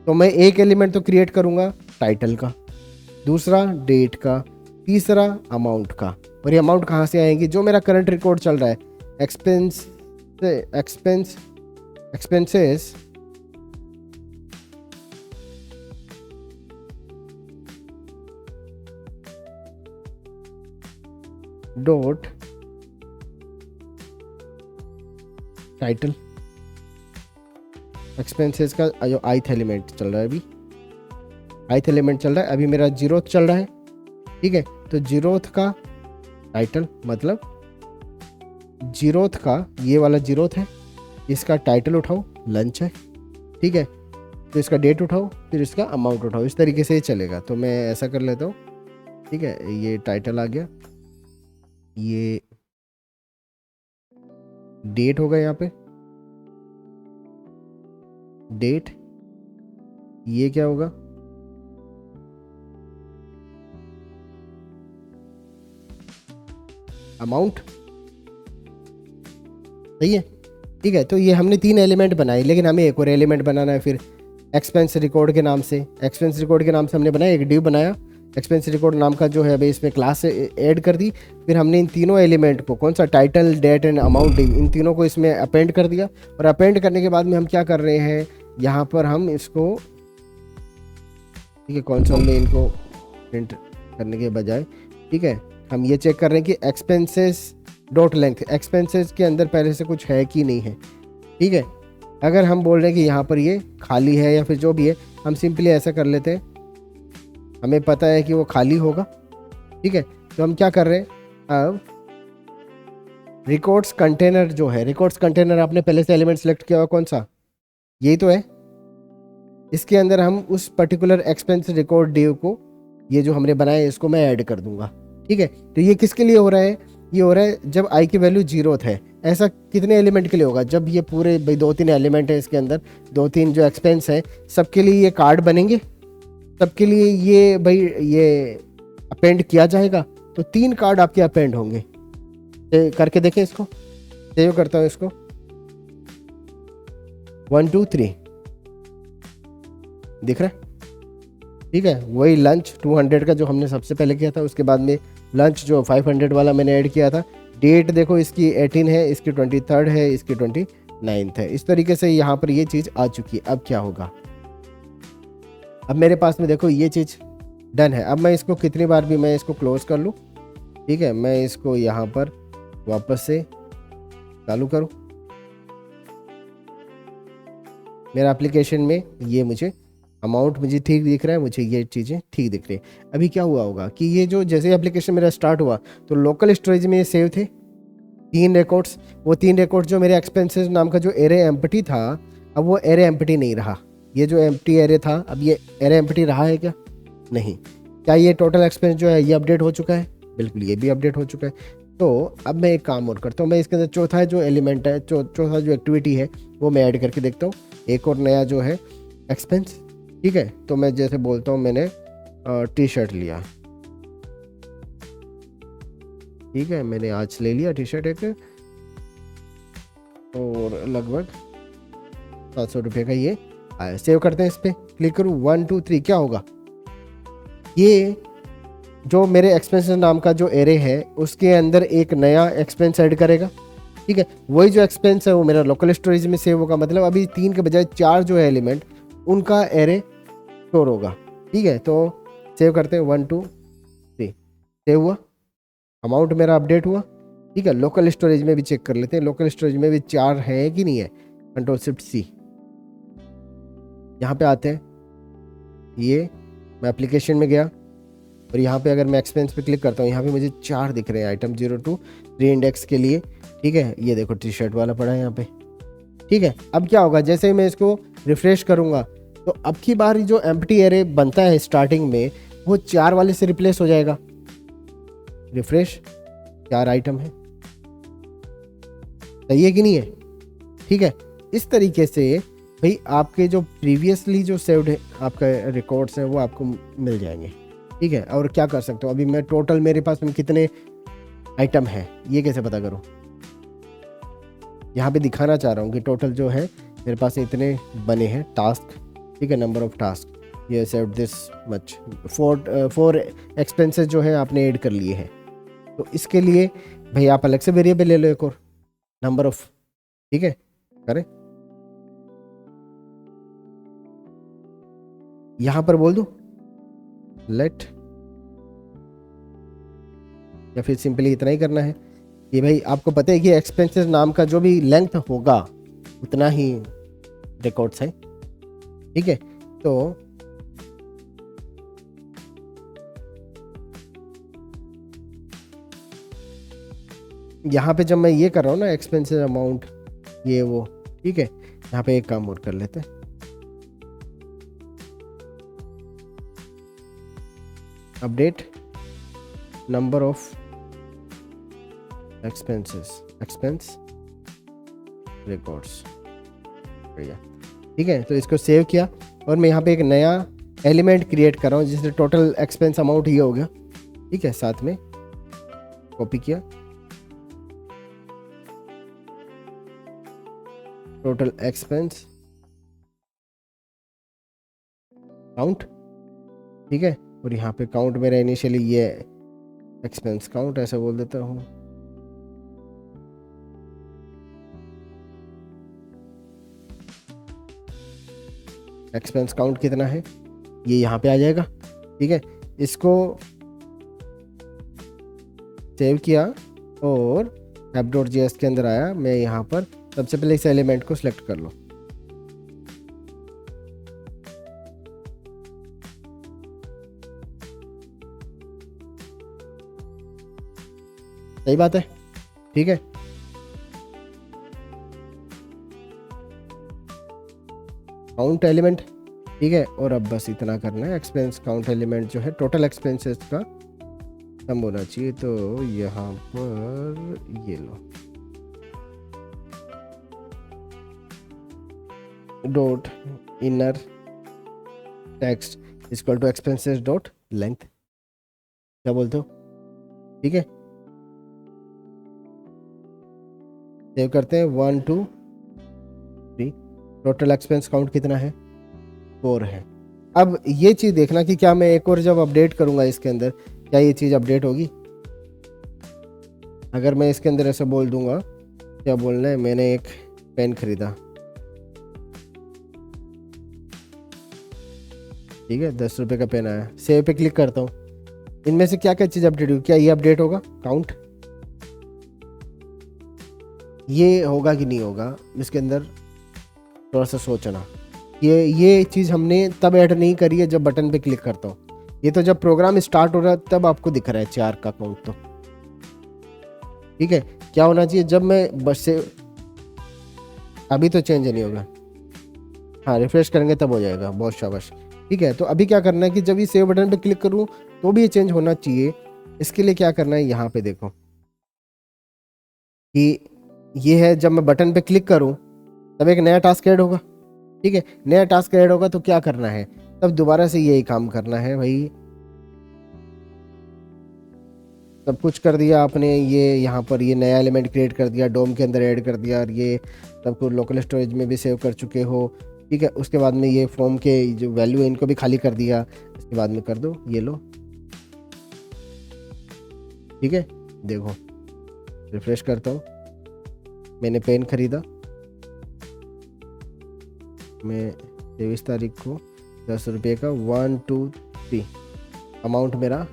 तो मैं एक एलिमेंट तो क्रिएट करूँगा टाइटल का, दूसरा डेट का, तीसरा अमाउंट का। और ये अमाउंट कहाँ से आएंगी, जो मेरा करंट रिकॉर्ड चल रहा है, एक्सपेंसेस डॉट टाइटल। एक्सपेंसेस का जो आइथ एलिमेंट चल रहा है, अभी आइथ एलिमेंट चल रहा है, अभी मेरा 0th चल रहा है। ठीक है, तो 0th का टाइटल, मतलब 0th का ये वाला 0th है, इसका टाइटल उठाओ, लंच है। ठीक है, तो इसका डेट उठाओ, फिर इसका अमाउंट उठाओ, इस तरीके से चलेगा। तो मैं ऐसा कर लेता हूँ। ठीक है, ये टाइटल आ गया, ये डेट होगा, यहाँ पे डेट, ये क्या होगा, अमाउंट, सही है। ठीक है, तो ये हमने 3 एलिमेंट बनाए, लेकिन हमें एक और एलिमेंट बनाना है फिर एक्सपेंस रिकॉर्ड के नाम से। एक्सपेंस रिकॉर्ड के नाम से हमने बनाया, एक डिव बनाया, एक्सपेंस रिकॉर्ड नाम का जो है अभी इसमें क्लास ऐड कर दी। फिर हमने इन तीनों एलिमेंट को, कौन सा, टाइटल, डेट एंड अमाउंट, इन तीनों को इसमें अपेंड कर दिया। और अपेंड करने के बाद में हम क्या कर रहे हैं, यहाँ पर हम इसको, ठीक है, कंसोल में इनको प्रिंट करने के बजाय, ठीक है, हम ये चेक कर रहे हैं कि एक्सपेंसेस डॉट लेंथ, एक्सपेंसेस के अंदर पहले से कुछ है कि नहीं है। ठीक है, अगर हम बोल रहे हैं कि यहाँ पर ये खाली है या फिर जो भी है, हम सिंपली ऐसा कर लेते हैं, हमें पता है कि वो खाली होगा। ठीक है, तो हम क्या कर रहे हैं, अब रिकॉर्ड्स कंटेनर जो है, रिकॉर्ड्स कंटेनर आपने पहले से एलिमेंट सेलेक्ट किया हुआ, कौन सा, यही तो है। इसके अंदर हम उस पर्टिकुलर एक्सपेंस रिकॉर्ड डिव को, ये जो हमने बनाया है, इसको मैं ऐड कर दूंगा। ठीक है, तो ये किसके लिए हो रहा है, ये हो रहा है जब आई की वैल्यू 0 है। ऐसा कितने एलिमेंट के लिए होगा, जब ये पूरे भाई 2-3 एलिमेंट है इसके अंदर, 2-3 जो एक्सपेंस है, सबके लिए ये कार्ड बनेंगे, सबके लिए ये भाई ये अपेंड किया जाएगा। तो 3 कार्ड आपके अपेंड होंगे। करके देखें, इसको सेव करता हूँ, इसको 1 2 3 दिख रहा है। ठीक है, वही लंच 200 का जो हमने सबसे पहले किया था, उसके बाद में लंच जो 500 वाला मैंने ऐड किया था। डेट देखो, इसकी 18 है, इसकी 23 है, इसकी 29 है। इस तरीके से यहाँ पर ये चीज़ आ चुकी है। अब क्या होगा, अब मेरे पास में देखो ये चीज़ डन है। अब मैं इसको कितनी बार भी मैं इसको क्लोज कर लूँ, ठीक है, मैं इसको यहाँ पर वापस से चालू करूँ, मेरा एप्लीकेशन में ये मुझे अमाउंट मुझे ठीक दिख रहा है, मुझे ये चीज़ें ठीक दिख रही है। अभी क्या हुआ होगा कि ये जो जैसे एप्लीकेशन मेरा स्टार्ट हुआ तो लोकल स्टोरेज में ये सेव थे 3 रिकॉर्ड्स। वो 3 रिकॉर्ड्स जो मेरे एक्सपेंसेस नाम का जो एरे एम्प्टी था, अब वो एरे एम्प्टी नहीं रहा। ये जो एम्प्टी एरे था, अब ये एरे एम्प्टी रहा है क्या, नहीं। क्या ये टोटल एक्सपेंस जो है ये अपडेट हो चुका है, बिल्कुल ये भी अपडेट हो चुका है। तो अब मैं एक काम और करता हूँ, मैं इसके अंदर चौथा जो एलिमेंट है, चौथा जो एक्टिविटी है, वो मैं ऐड करके देखता हूँ। एक और नया जो है एक्सपेंस, ठीक है, तो मैं जैसे बोलता हूँ मैंने टी शर्ट लिया, ठीक है, मैंने आज ले लिया टी शर्ट एक, और लगभग 700 रुपये का ये आया। सेव करते हैं, इस पर क्लिक करूँ, 1 2 3, क्या होगा, ये जो मेरे एक्सपेंसेस नाम का जो एरे है उसके अंदर एक नया एक्सपेंस ऐड करेगा। ठीक है, वही जो एक्सपेंस है वो मेरा लोकल स्टोरेज में सेव होगा। मतलब अभी 3 के बजाय 4 जो है एलिमेंट, उनका एरे स्टोर होगा। ठीक है, तो सेव करते हैं, 1 2 3, सेव हुआ, अमाउंट मेरा अपडेट हुआ। ठीक है, लोकल स्टोरेज में भी चेक कर लेते हैं, लोकल स्टोरेज में भी 4 है कि नहीं है। Ctrl+Shift+C, यहाँ पे आते हैं, ये मैं एप्लीकेशन में गया और यहाँ पे अगर मैं एक्सपेंस पे क्लिक करता हूँ, यहाँ पे मुझे 4 दिख रहे हैं आइटम 02 3 इंडेक्स के लिए। ठीक है, ये देखो टी शर्ट वाला पड़ा है यहाँ पे। ठीक है, अब क्या होगा, जैसे ही मैं इसको रिफ्रेश करूँगा तो अब की बार जो एम्प्टी एरे बनता है स्टार्टिंग में, वो 4 वाले से रिप्लेस हो जाएगा। रिफ्रेश, 4 आइटम है, सही है कि नहीं है। ठीक है, इस तरीके से भाई आपके जो प्रीवियसली जो सेव्ड है आपका रिकॉर्ड्स हैं वो आपको मिल जाएंगे। ठीक है, और क्या कर सकते हो, अभी मैं टोटल मेरे पास में कितने आइटम है ये कैसे पता करूं, यहाँ पे दिखाना चाह रहा हूँ कि टोटल जो है मेरे पास इतने बने हैं टास्क। ठीक है, नंबर ऑफ टास्क, ये सेव्ड दिस मच, 4 एक्सपेंसेस जो है आपने ऐड कर लिए हैं। तो इसके लिए भाई आप अलग से वेरिएबल ले लो एक और, नंबर ऑफ। ठीक है, करें, यहां पर बोल दूं लेट, या फिर सिंपली इतना ही करना है कि भाई आपको पता है कि एक्सपेंसेस नाम का जो भी लेंथ होगा उतना ही रिकॉर्ड्स है। ठीक है, तो यहाँ पे जब मैं ये कर रहा हूँ ना, एक्सपेंसेस अमाउंट ये वो, ठीक है, यहाँ पे एक काम और कर लेते हैं, update number of expenses, expense records, बढ़िया। ठीक है, तो इसको सेव किया और मैं यहाँ पे एक नया एलिमेंट क्रिएट कर रहा हूँ जिससे टोटल एक्सपेंस अमाउंट ये हो गया। ठीक है, साथ में कॉपी किया, टोटल एक्सपेंस काउंट, ठीक है। और यहाँ पे काउंट मेरा इनिशियली ये एक्सपेंस काउंट ऐसा बोल देता हूँ। एक्सपेंस काउंट कितना है ये यहाँ पे आ जाएगा, ठीक है। इसको सेव किया और app.js के अंदर आया। मैं यहाँ पर सबसे पहले इस एलिमेंट को सिलेक्ट कर लो, सही बात है, ठीक है। काउंट एलिमेंट, ठीक है। और अब बस इतना करना है, एक्सपेंस काउंट एलिमेंट जो है टोटल एक्सपेंसेस का कम होना चाहिए। तो यहाँ पर ये लो dot inner text equal to expenses dot length, क्या बोलते हो, ठीक है। सेव करते हैं, 1 2 3, टोटल एक्सपेंस काउंट कितना है, 4 है। अब ये चीज़ देखना कि क्या मैं एक और जब अपडेट करूंगा इसके अंदर, क्या ये चीज़ अपडेट होगी। अगर मैं इसके अंदर ऐसा बोल दूंगा, क्या बोलना है, मैंने एक पेन खरीदा, ठीक है, 10 रुपये का पेन आया, सेव पे क्लिक करता हूँ। इनमें से क्या क्या चीज़ अपडेट होगी, क्या ये अपडेट होगा काउंट, ये होगा कि नहीं होगा, इसके अंदर थोड़ा सा सोचना। ये चीज़ हमने तब ऐड नहीं करी है जब बटन पे क्लिक करता हूँ, ये तो जब प्रोग्राम स्टार्ट हो रहा है तब आपको दिख रहा है 4 का काउंट, तो ठीक है। क्या होना चाहिए जब मैं बस से, अभी तो चेंज नहीं होगा, हाँ रिफ्रेश करेंगे तब हो जाएगा, बहुत शाबाश, ठीक है। तो अभी क्या करना है कि जब ये सेव बटन पे क्लिक करूँ तो भी ये चेंज होना चाहिए। इसके लिए क्या करना है, यहाँ पे देखो कि ये है, जब मैं बटन पे क्लिक करूँ तब एक नया टास्क ऐड होगा, ठीक है। नया टास्क ऐड होगा तो क्या करना है, तब दोबारा से यही काम करना है भाई। सब कुछ कर दिया आपने, ये यहाँ पर ये नया एलिमेंट क्रिएट कर दिया, डोम के अंदर ऐड कर दिया, और ये सब कुछ लोकल स्टोरेज में भी सेव कर चुके हो, ठीक है। उसके बाद में ये फॉर्म के जो वैल्यू है इनको भी खाली कर दिया, इसके बाद में कर दो ये लो, ठीक है। देखो रिफ्रेश करता हूँ, मैंने पेन खरीदा, मैं 23 तारीख को 10 रुपये का 1 2 3, अमाउंट मेरा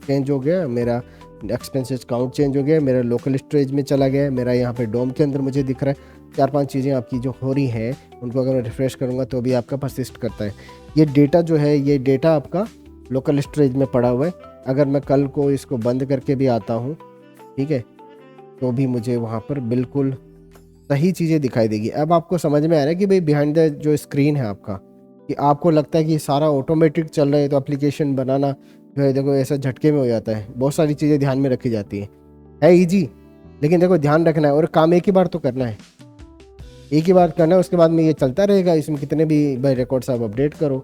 चेंज हो गया, मेरा एक्सपेंसेस काउंट चेंज हो गया, मेरा लोकल स्टोरेज में चला गया, मेरा यहाँ पे डोम के अंदर मुझे दिख रहा है। 4-5 चीज़ें आपकी जो हो रही हैं उनको अगर मैं रिफ्रेश करूँगा तो भी आपका परसिस्ट करता है। ये डेटा जो है, ये डेटा आपका लोकल स्टोरेज में पड़ा हुआ है। अगर मैं कल को इसको बंद करके भी आता हूँ, ठीक है, तो भी मुझे वहाँ पर बिल्कुल सही चीज़ें दिखाई देगी। अब आपको समझ में आ रहा है कि भाई बिहाइंड द जो स्क्रीन है आपका, कि आपको लगता है कि सारा ऑटोमेटिक चल रहा है, तो एप्लीकेशन बनाना जो है देखो ऐसा झटके में हो जाता है। बहुत सारी चीज़ें ध्यान में रखी जाती है ईजी, लेकिन देखो ध्यान रखना है और काम एक ही बार तो करना है, एक ही बार करना है, उसके बाद में ये चलता रहेगा। इसमें कितने भी भाई रिकॉर्ड्स आप अपडेट करो,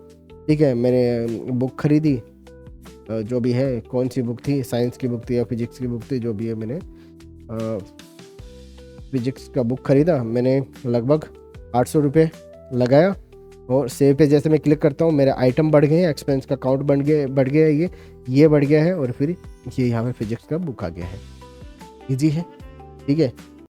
ठीक है। मैंने बुक खरीदी, जो भी है, कौन सी बुक थी, साइंस की बुक थी या फिजिक्स की बुक थी, जो भी है, मैंने फिजिक्स का बुक खरीदा, मैंने लगभग 800 रुपये लगाया, और सेव पे जैसे मैं क्लिक करता हूँ मेरे आइटम बढ़ गए हैं, एक्सपेंस का काउंट बढ़ गया है, ये बढ़ गया है, और फिर ये यहाँ पे फिजिक्स का बुक आ गया है। इजी है, ठीक है।